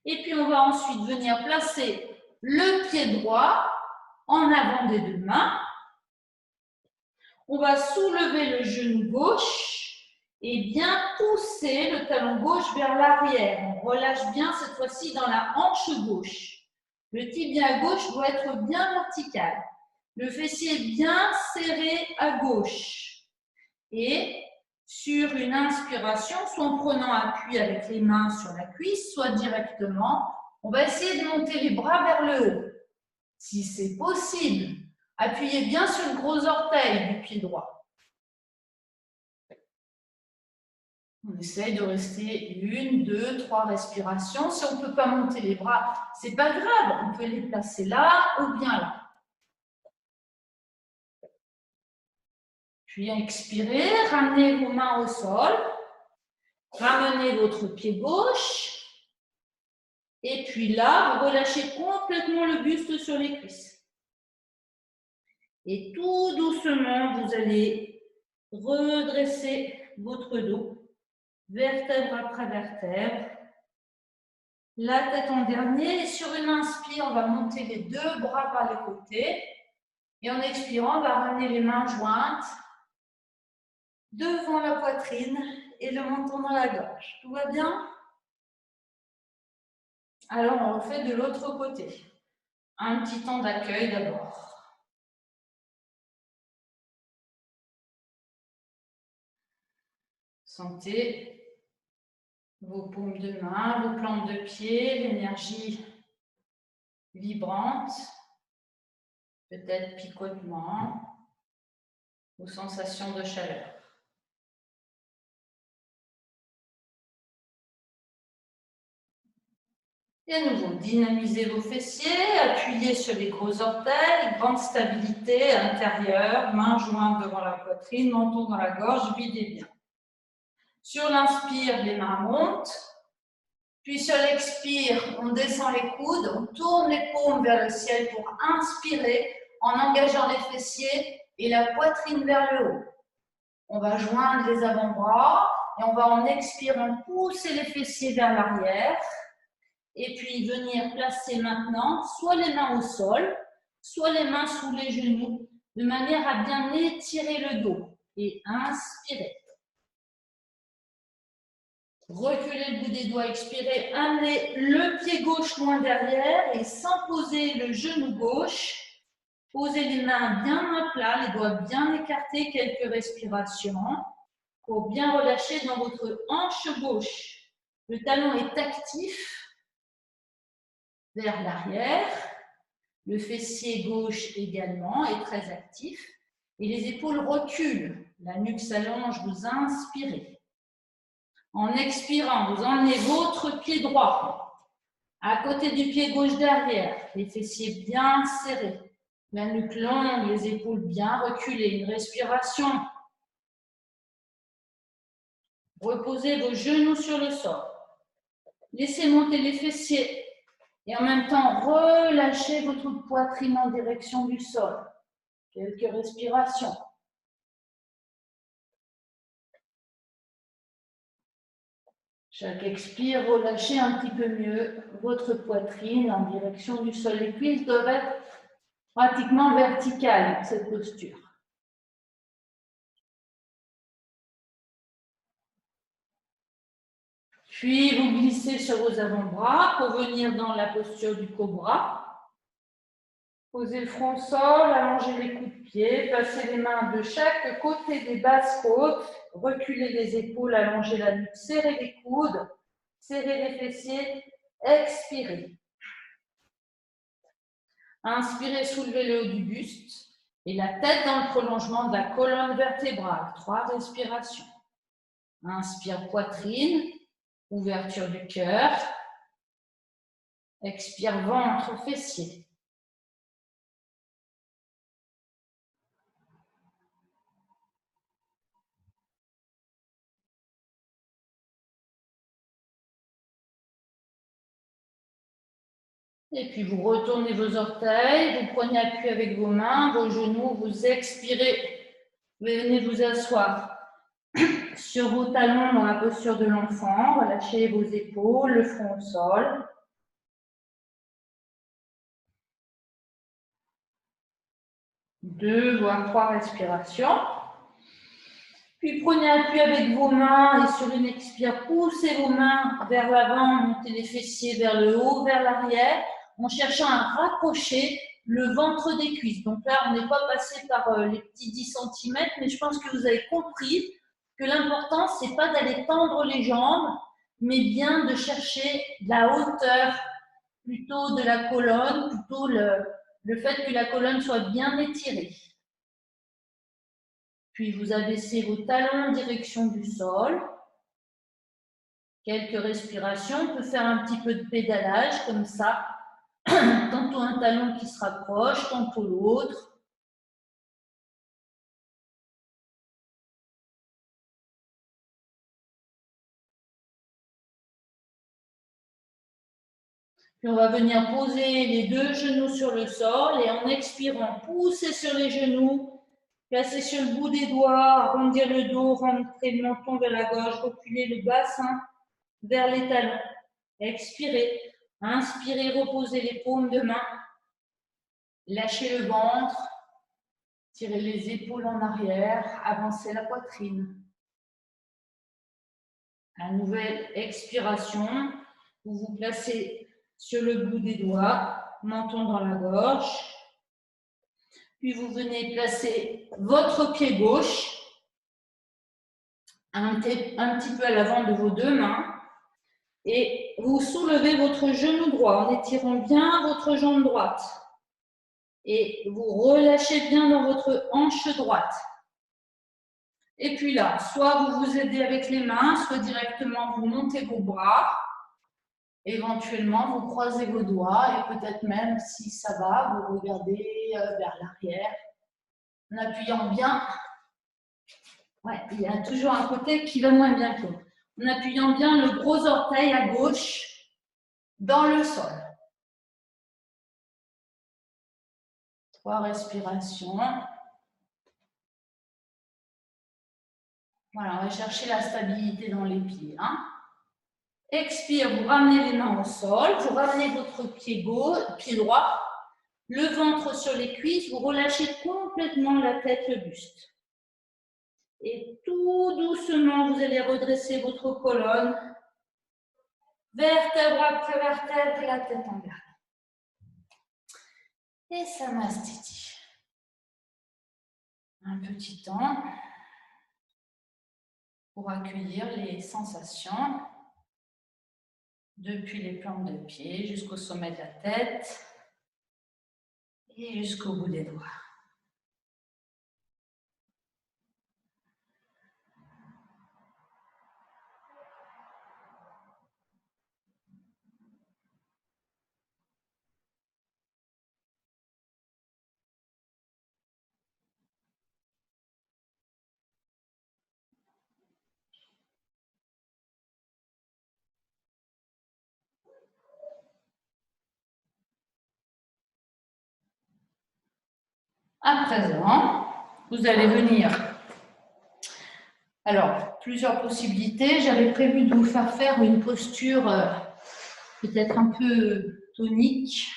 Et puis, on va ensuite venir placer le pied droit en avant des 2 mains. On va soulever le genou gauche et bien pousser le talon gauche vers l'arrière. On relâche bien cette fois-ci dans la hanche gauche. Le tibia gauche doit être bien vertical. Le fessier bien serré à gauche. Et sur une inspiration, soit en prenant appui avec les mains sur la cuisse, soit directement On va essayer de monter les bras vers le haut. Si c'est possible, appuyez bien sur le gros orteil du pied droit. On essaye de rester 1, 2, 3 respirations. Si on ne peut pas monter les bras, ce n'est pas grave. On peut les placer là ou bien là. Puis expirez, ramenez vos mains au sol. Ramenez votre pied gauche. Et puis là, vous relâchez complètement le buste sur les cuisses. Et tout doucement, vous allez redresser votre dos, vertèbre après vertèbre. La tête en dernier. Et sur une inspire, on va monter les deux bras par les côtés. Et en expirant, on va ramener les mains jointes devant la poitrine et le menton dans la gorge. Tout va bien? Alors, on refait de l'autre côté. Un petit temps d'accueil d'abord. Sentez vos paumes de main, vos plantes de pied, l'énergie vibrante, peut-être picotement, ou sensations de chaleur. Et à nouveau, dynamisez vos fessiers, appuyez sur les gros orteils, grande stabilité intérieure, mains jointes devant la poitrine, menton dans la gorge, videz bien. Sur l'inspire, les mains montent. Puis sur l'expire, on descend les coudes, on tourne les paumes vers le ciel pour inspirer en engageant les fessiers et la poitrine vers le haut. On va joindre les avant-bras et on va en expirant pousser les fessiers vers l'arrière. Et puis venir placer maintenant soit les mains au sol, soit les mains sous les genoux, de manière à bien étirer le dos. Et inspirez. Reculez le bout des doigts, expirez, amenez le pied gauche loin derrière et sans poser le genou gauche, posez les mains bien à plat, les doigts bien écartés, quelques respirations pour bien relâcher dans votre hanche gauche. Le talon est actif vers l'arrière, le fessier gauche également est très actif et les épaules reculent, la nuque s'allonge, vous inspirez. En expirant, vous emmenez votre pied droit à côté du pied gauche derrière, les fessiers bien serrés, la nuque longue, les épaules bien reculées, une respiration. Reposez vos genoux sur le sol. Laissez monter les fessiers et en même temps, relâchez votre poitrine en direction du sol. Quelques respirations. Chaque expire, relâchez un petit peu mieux votre poitrine en direction du sol. Les cuisses doivent être pratiquement verticales dans cette posture. Puis vous glissez sur vos avant-bras pour venir dans la posture du cobra. Posez le front au sol, allongez les coudes de pied, passez les mains de chaque côté des basses côtes, reculez les épaules, allongez la nuque, serrez les coudes, serrez les fessiers, expirez. Inspirez, soulevez le haut du buste et la tête dans le prolongement de la colonne vertébrale. 3 respirations. Inspire, poitrine, ouverture du cœur. Expire, ventre, fessier. Et puis vous retournez vos orteils, vous prenez appui avec vos mains, vos genoux, vous expirez. Venez vous asseoir sur vos talons dans la posture de l'enfant. Relâchez vos épaules, le front au sol. Deux, voire 3 respirations. Puis prenez appui avec vos mains et sur une expire, poussez vos mains vers l'avant, montez les fessiers vers le haut, vers l'arrière, en cherchant à rapprocher le ventre des cuisses. Donc là, on n'est pas passé par les petits 10 cm, mais je pense que vous avez compris que l'important, ce n'est pas d'aller tendre les jambes, mais bien de chercher la hauteur plutôt de la colonne, plutôt le fait que la colonne soit bien étirée. Puis vous abaissez vos talons en direction du sol. Quelques respirations. On peut faire un petit peu de pédalage comme ça. Tantôt un talon qui se rapproche, tantôt l'autre. Puis on va venir poser les deux genoux sur le sol et en expirant, pousser sur les genoux, placer sur le bout des doigts, arrondir le dos, rentrer le menton vers la gauche, reculer le bassin vers les talons. Expirez. Inspirez, reposez les paumes de main. Lâchez le ventre. Tirez les épaules en arrière. Avancez la poitrine. À nouvelle expiration, vous vous placez sur le bout des doigts, menton dans la gorge. Puis vous venez placer votre pied gauche un petit peu à l'avant de vos deux mains et vous soulevez votre genou droit en étirant bien votre jambe droite. Et vous relâchez bien dans votre hanche droite. Et puis là, soit vous vous aidez avec les mains, soit directement vous montez vos bras. Éventuellement, vous croisez vos doigts et peut-être même, si ça va, vous regardez vers l'arrière en appuyant bien. Ouais, il y a toujours un côté qui va moins bien que l'autre. En appuyant bien le gros orteil à gauche dans le sol. 3 respirations. Voilà, on va chercher la stabilité dans les pieds. Hein. Expire, vous ramenez les mains au sol, vous ramenez votre pied droit, le ventre sur les cuisses, vous relâchez complètement la tête, le buste. Et tout doucement, vous allez redresser votre colonne, vertèbre après vertèbre, la tête en garde. Et Samastiti. Un petit temps pour accueillir les sensations depuis les plantes de pied jusqu'au sommet de la tête et jusqu'au bout des doigts. À présent, vous allez venir. Alors, plusieurs possibilités. J'avais prévu de vous faire une posture peut-être un peu tonique.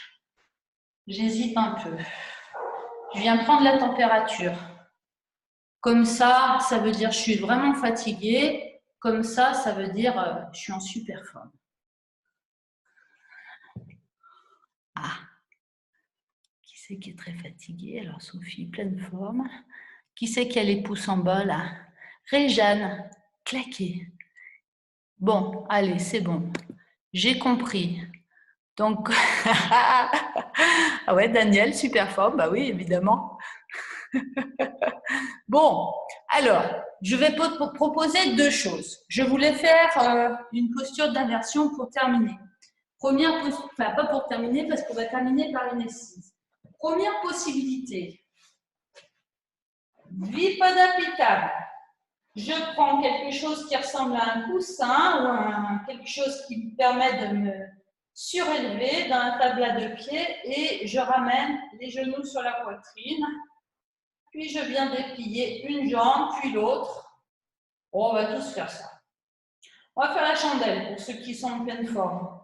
J'hésite un peu. Je viens prendre la température. Comme ça, ça veut dire je suis vraiment fatiguée. Comme ça veut dire je suis en super forme. Ah, qui c'est qui est très fatiguée? Alors, Sophie, pleine forme. Qui c'est qui a les pouces en bas, là? Réjeanne, claqué. Bon, allez, c'est bon. J'ai compris. Donc, ah ouais, Daniel, super forme. Bah oui, évidemment. Bon, alors, je vais proposer 2 choses. Je voulais faire une posture d'inversion pour terminer. Première posture, enfin pas pour terminer parce qu'on va terminer par une assise. Première possibilité, Vipadapita. Je prends quelque chose qui ressemble à un coussin ou quelque chose qui me permet de me surélever dans un tabla de pied et je ramène les genoux sur la poitrine. Puis je viens déplier une jambe, puis l'autre. Bon, on va tous faire ça. On va faire la chandelle pour ceux qui sont en pleine forme.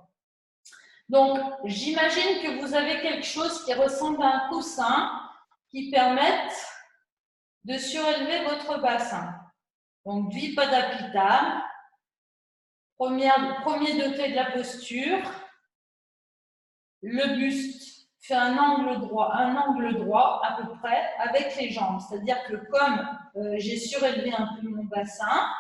Donc, j'imagine que vous avez quelque chose qui ressemble à un coussin qui permette de surélever votre bassin. Donc, Vipadapita, premier degré de la posture. Le buste fait un angle droit à peu près avec les jambes. C'est-à-dire que comme j'ai surélevé un peu mon bassin,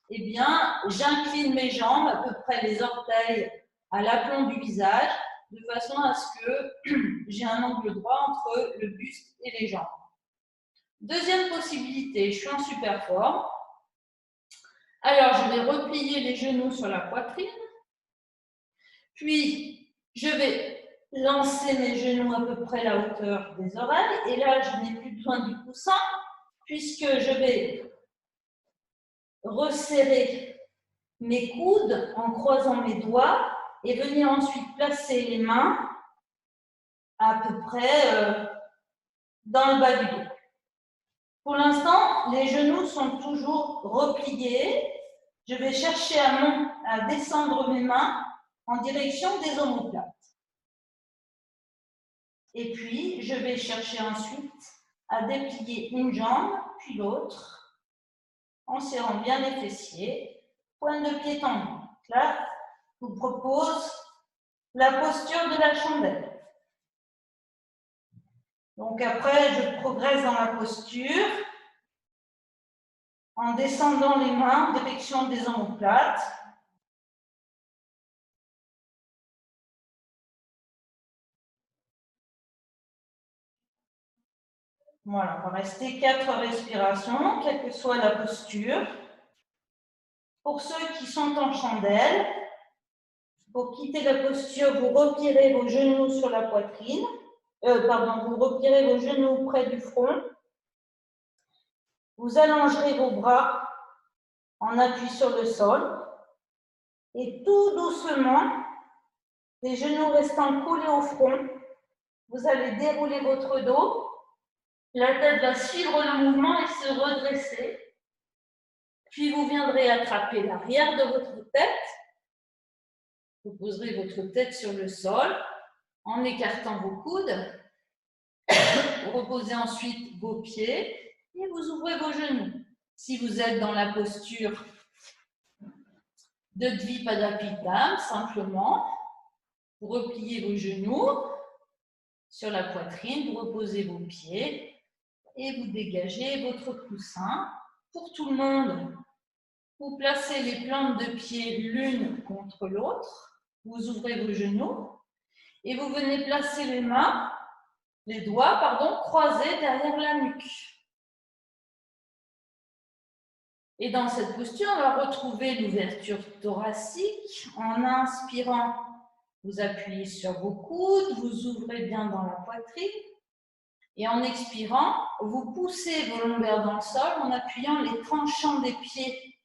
eh bien, j'incline mes jambes à peu près les orteils à l'aplomb du visage, de façon à ce que j'ai un angle droit entre le buste et les jambes. Deuxième possibilité, je suis en super forme. Alors, je vais replier les genoux sur la poitrine. Puis, je vais lancer mes genoux à peu près à la hauteur des oreilles. Et là, je n'ai plus besoin du coussin puisque je vais resserrer mes coudes en croisant mes doigts et venir ensuite placer les mains à peu près dans le bas du dos. Pour l'instant, les genoux sont toujours repliés. Je vais chercher à descendre mes mains en direction des omoplates. Et puis, je vais chercher ensuite à déplier une jambe, puis l'autre, en serrant bien les fessiers, pointe de pied tendue. Là, je vous propose la posture de la chandelle. Donc après, je progresse dans la posture en descendant les mains en direction des omoplates. Voilà, on va rester 4 respirations, quelle que soit la posture. Pour ceux qui sont en chandelle, pour quitter la posture, vous retirez vos genoux sur la poitrine. Vous retirez vos genoux près du front. Vous allongerez vos bras en appui sur le sol. Et tout doucement, les genoux restant collés au front, vous allez dérouler votre dos. La tête va suivre le mouvement et se redresser. Puis vous viendrez attraper l'arrière de votre tête. Vous poserez votre tête sur le sol en écartant vos coudes. Vous reposez ensuite vos pieds et vous ouvrez vos genoux. Si vous êtes dans la posture de Dvipadapittam, simplement, vous repliez vos genoux sur la poitrine, vous reposez vos pieds et vous dégagez votre coussin. Pour tout le monde, vous placez les plantes de pied l'une contre l'autre, vous ouvrez vos genoux et vous venez placer les doigts, croisés derrière la nuque. Et dans cette posture, on va retrouver l'ouverture thoracique. En inspirant, vous appuyez sur vos coudes, vous ouvrez bien dans la poitrine. Et en expirant, vous poussez vos lombaires dans le sol en appuyant les tranchants des pieds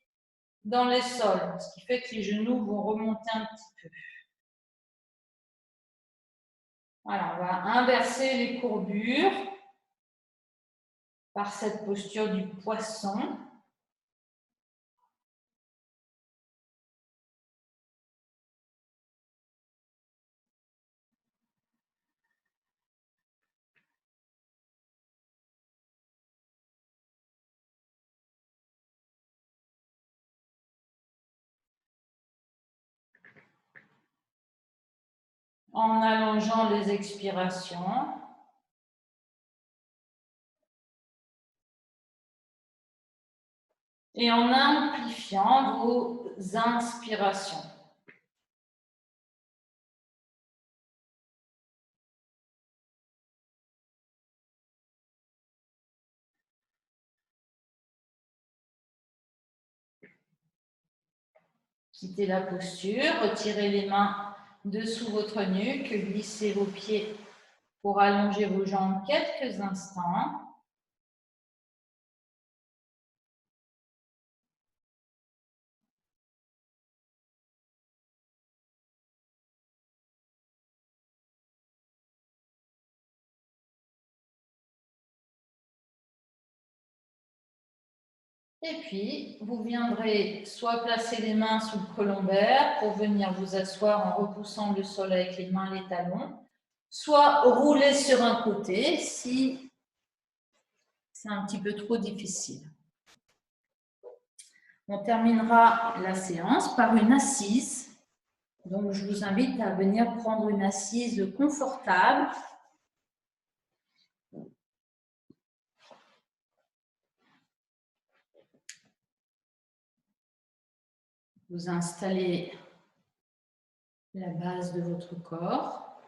dans les sols, ce qui fait que les genoux vont remonter un petit peu. Voilà, on va inverser les courbures par cette posture du poisson. En allongeant les expirations. Et en amplifiant vos inspirations. Quittez la posture, retirez les mains dessous votre nuque, glissez vos pieds pour allonger vos jambes quelques instants. Et puis, vous viendrez soit placer les mains sous le creux lombaire pour venir vous asseoir en repoussant le sol avec les mains, les talons, soit rouler sur un côté si c'est un petit peu trop difficile. On terminera la séance par une assise. Donc, je vous invite à venir prendre une assise confortable. Vous installez la base de votre corps.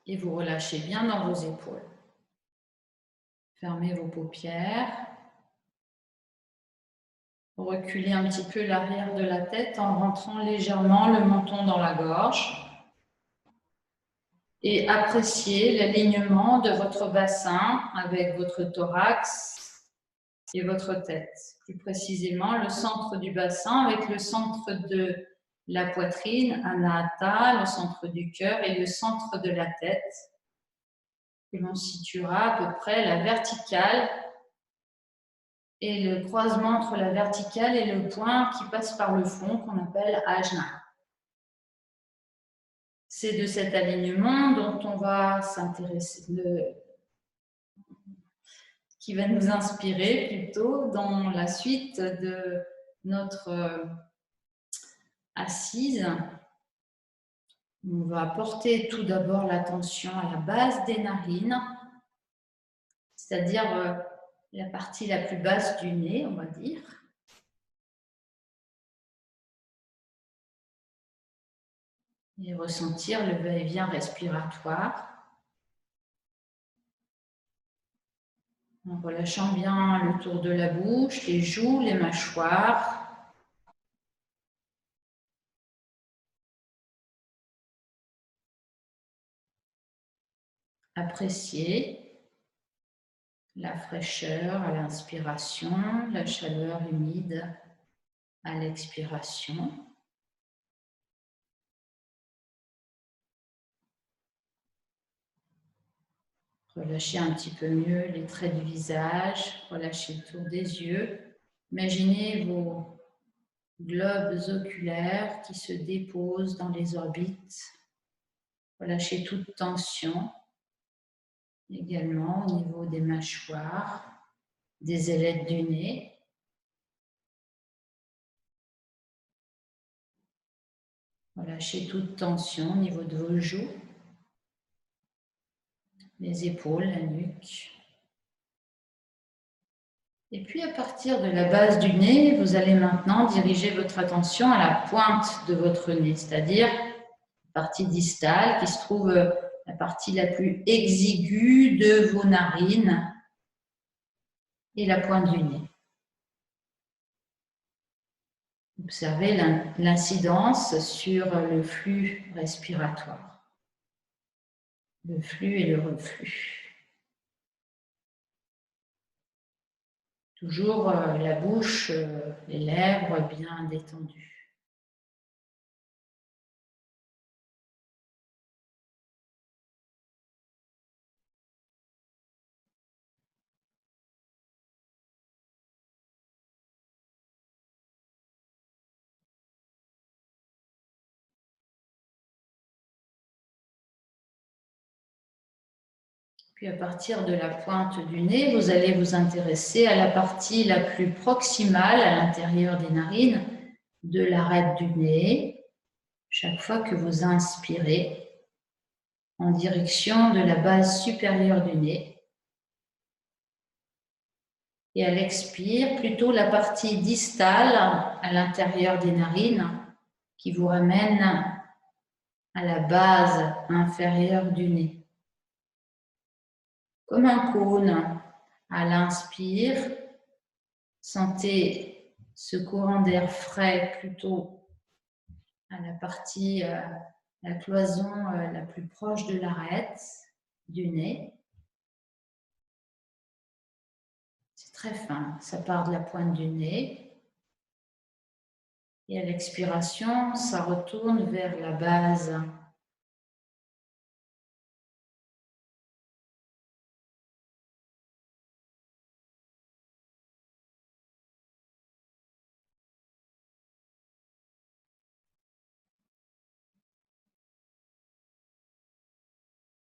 Et vous relâchez bien dans vos épaules. Fermez vos paupières. Reculez un petit peu l'arrière de la tête en rentrant légèrement le menton dans la gorge. Et appréciez l'alignement de votre bassin avec votre thorax et votre tête. Plus précisément, le centre du bassin avec le centre de la poitrine, Anahata, le centre du cœur et le centre de la tête, que l'on situera à peu près la verticale et le croisement entre la verticale et le point qui passe par le front qu'on appelle Ajna. C'est de cet alignement dont on va s'intéresser, qui va nous inspirer plutôt dans la suite de notre assise. On va porter tout d'abord l'attention à la base des narines, c'est-à-dire la partie la plus basse du nez, on va dire. Et ressentir le va-et-vient respiratoire. En relâchant bien le tour de la bouche, les joues, les mâchoires. Appréciez la fraîcheur à l'inspiration, la chaleur humide à l'expiration. Relâchez un petit peu mieux les traits du visage, relâchez le tour des yeux. Imaginez vos globes oculaires qui se déposent dans les orbites. Relâchez toute tension, également au niveau des mâchoires, des ailettes du nez. Relâchez toute tension au niveau de vos joues, les épaules, la nuque. Et puis à partir de la base du nez, vous allez maintenant diriger votre attention à la pointe de votre nez, c'est-à-dire la partie distale qui se trouve la partie la plus exiguë de vos narines et la pointe du nez. Observez l'incidence sur le flux respiratoire, le flux et le reflux. Toujours la bouche, les lèvres bien détendues. Puis à partir de la pointe du nez, vous allez vous intéresser à la partie la plus proximale à l'intérieur des narines de l'arête du nez. Chaque fois que vous inspirez en direction de la base supérieure du nez. Et à l'expire, plutôt la partie distale à l'intérieur des narines qui vous ramène à la base inférieure du nez. Comme un cône, à l'inspire, sentez ce courant d'air frais plutôt à la partie, la cloison la plus proche de l'arête du nez. C'est très fin, ça part de la pointe du nez. Et à l'expiration, ça retourne vers la base.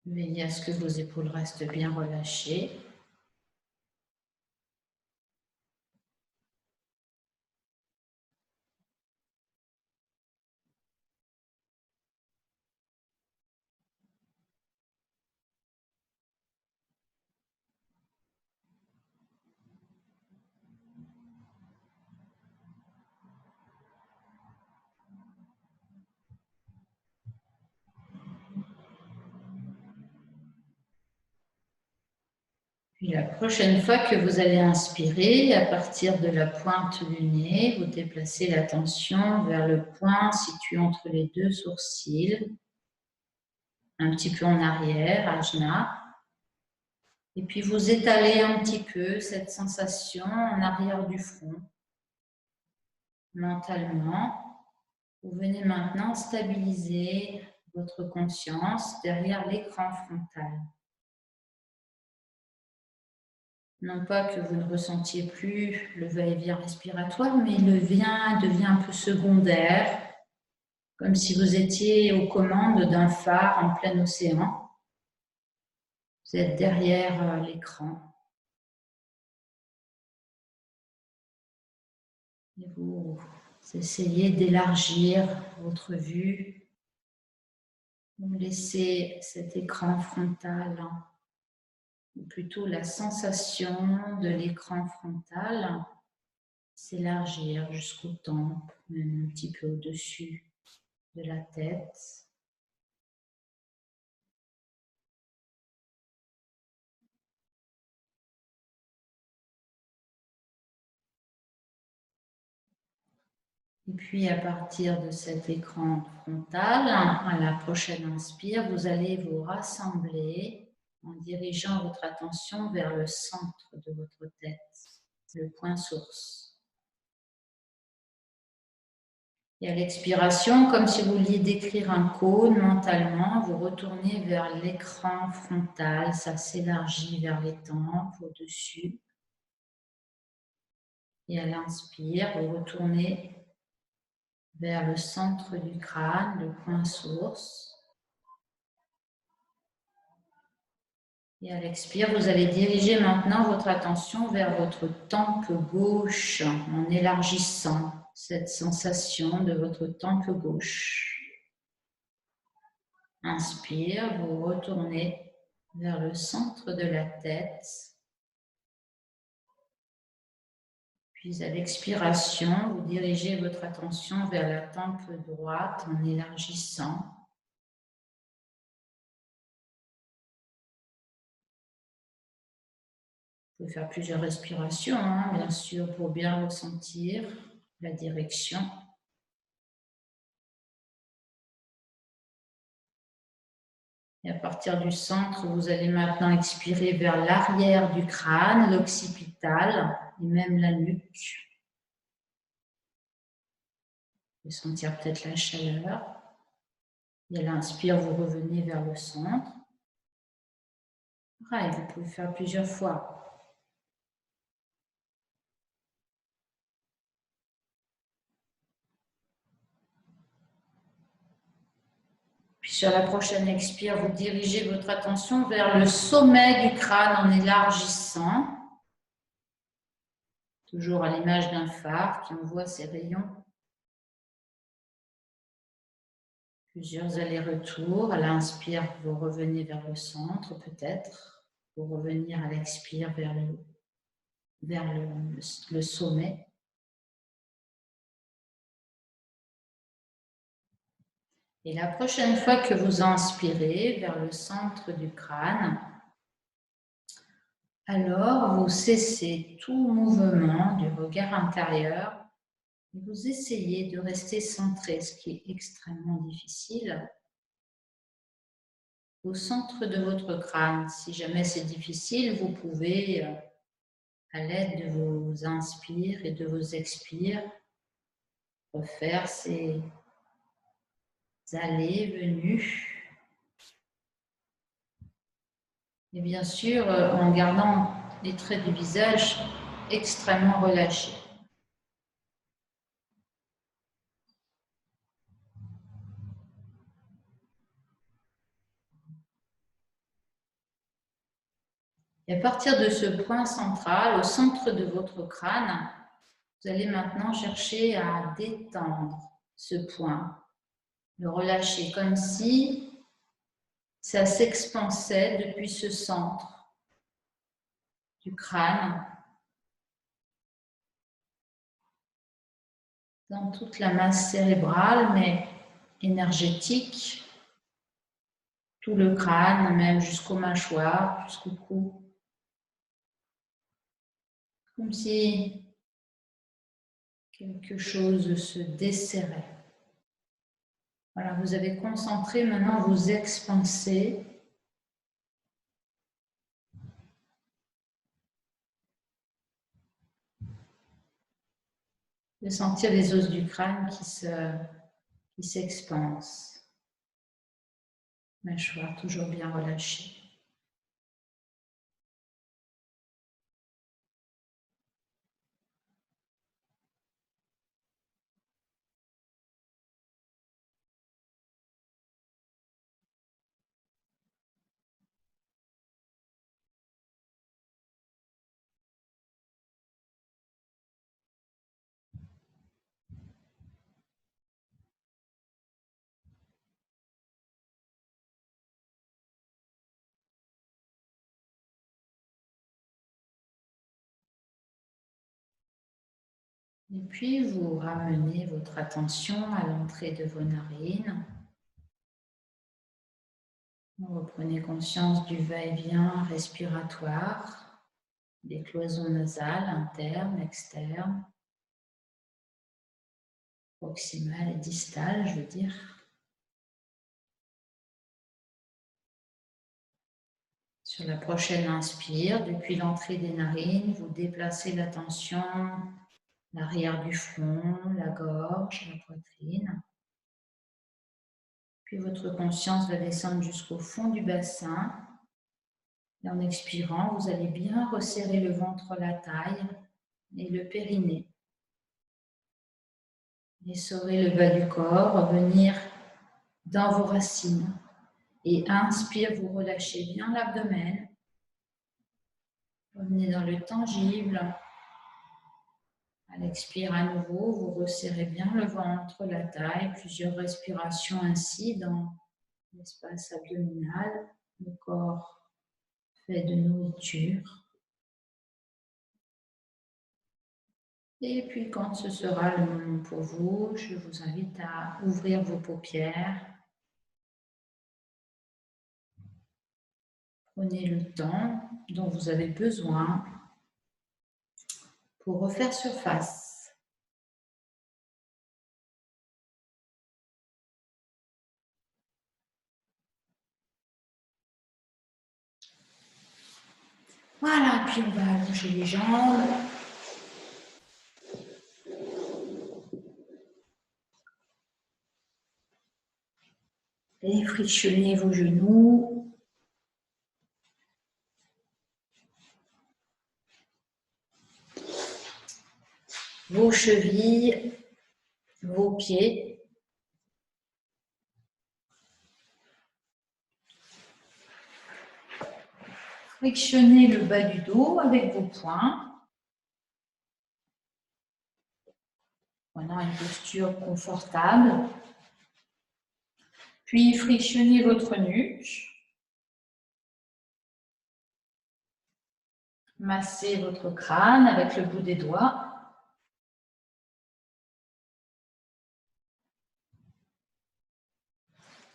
Veillez à ce que vos épaules restent bien relâchées. Puis la prochaine fois que vous allez inspirer, à partir de la pointe du nez, vous déplacez l'attention vers le point situé entre les deux sourcils, un petit peu en arrière, ajna. Et puis vous étalez un petit peu cette sensation en arrière du front. Mentalement, vous venez maintenant stabiliser votre conscience derrière l'écran frontal. Non pas que vous ne ressentiez plus le va-et-vient respiratoire, mais le vient devient un peu secondaire, comme si vous étiez aux commandes d'un phare en plein océan. Vous êtes derrière l'écran. Et vous essayez d'élargir votre vue. Vous laissez cet écran frontal, ou plutôt la sensation de l'écran frontal, s'élargir jusqu'aux tempes, même un petit peu au-dessus de la tête. Et puis à partir de cet écran frontal, à la prochaine inspire, vous allez vous rassembler en dirigeant votre attention vers le centre de votre tête, le point source. Et à l'expiration, comme si vous vouliez décrire un cône mentalement, vous retournez vers l'écran frontal, ça s'élargit vers les tempes, au-dessus. Et à l'inspire, vous retournez vers le centre du crâne, le point source. Et à l'expire, vous allez diriger maintenant votre attention vers votre tempe gauche en élargissant cette sensation de votre tempe gauche. Inspire, vous retournez vers le centre de la tête. Puis à l'expiration, vous dirigez votre attention vers la tempe droite en élargissant. Vous pouvez faire plusieurs respirations, bien sûr, pour bien ressentir la direction. Et à partir du centre, vous allez maintenant expirer vers l'arrière du crâne, l'occipital et même la nuque. Vous pouvez sentir peut-être la chaleur. Et à l'inspire, vous revenez vers le centre. Pareil, vous pouvez faire plusieurs fois. Puis sur la prochaine expire, vous dirigez votre attention vers le sommet du crâne en élargissant. Toujours à l'image d'un phare qui envoie ses rayons. Plusieurs allers-retours. À l'inspire, vous revenez vers le centre peut-être. Pour revenir à l'expire vers le sommet. Et la prochaine fois que vous inspirez vers le centre du crâne, alors vous cessez tout mouvement du regard intérieur et vous essayez de rester centré, ce qui est extrêmement difficile, au centre de votre crâne. Si jamais c'est difficile, vous pouvez, à l'aide de vos inspires et de vos expires, refaire ces allées, venues. Et bien sûr, en gardant les traits du visage extrêmement relâchés. Et à partir de ce point central, au centre de votre crâne, vous allez maintenant chercher à détendre ce point, le relâcher comme si ça s'expansait depuis ce centre du crâne dans toute la masse cérébrale, mais énergétique, tout le crâne, même jusqu'aux mâchoires, jusqu'au cou. Comme si quelque chose se desserrait. Voilà, vous avez concentré, maintenant vous expansez. De sentir les os du crâne qui s'expansent. Mâchoire toujours bien relâchée. Et puis, vous ramenez votre attention à l'entrée de vos narines. Vous reprenez conscience du va-et-vient respiratoire, des cloisons nasales internes, externes, proximales et distales, je veux dire. Sur la prochaine inspire, depuis l'entrée des narines, vous déplacez l'attention, l'arrière du front, la gorge, la poitrine. Puis votre conscience va descendre jusqu'au fond du bassin. Et en expirant, vous allez bien resserrer le ventre, la taille et le périnée. Essorez le bas du corps, revenir dans vos racines. Et inspire, vous relâchez bien l'abdomen. Revenez dans le tangible. À l'expire à nouveau, vous resserrez bien le ventre, la taille, plusieurs respirations ainsi dans l'espace abdominal, le corps fait de nourriture. Et puis quand ce sera le moment pour vous, je vous invite à ouvrir vos paupières. Prenez le temps dont vous avez besoin pour refaire surface. Voilà, puis on va allonger les jambes. Et frictionnez vos genoux. Vos chevilles, vos pieds. Frictionnez le bas du dos avec vos poings. Prenant une posture confortable. Puis frictionnez votre nuque. Massez votre crâne avec le bout des doigts.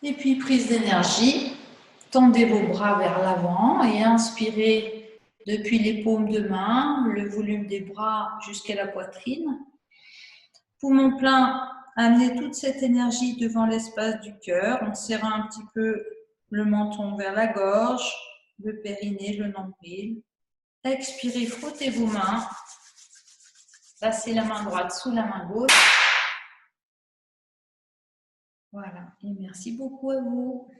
Et puis prise d'énergie. Tendez vos bras vers l'avant et inspirez depuis les paumes de main, le volume des bras jusqu'à la poitrine. Poumon plein, amenez toute cette énergie devant l'espace du cœur en serrant un petit peu le menton vers la gorge, le périnée, le nombril. Expirez, frottez vos mains. Placez la main droite sous la main gauche. Voilà, et merci beaucoup à vous.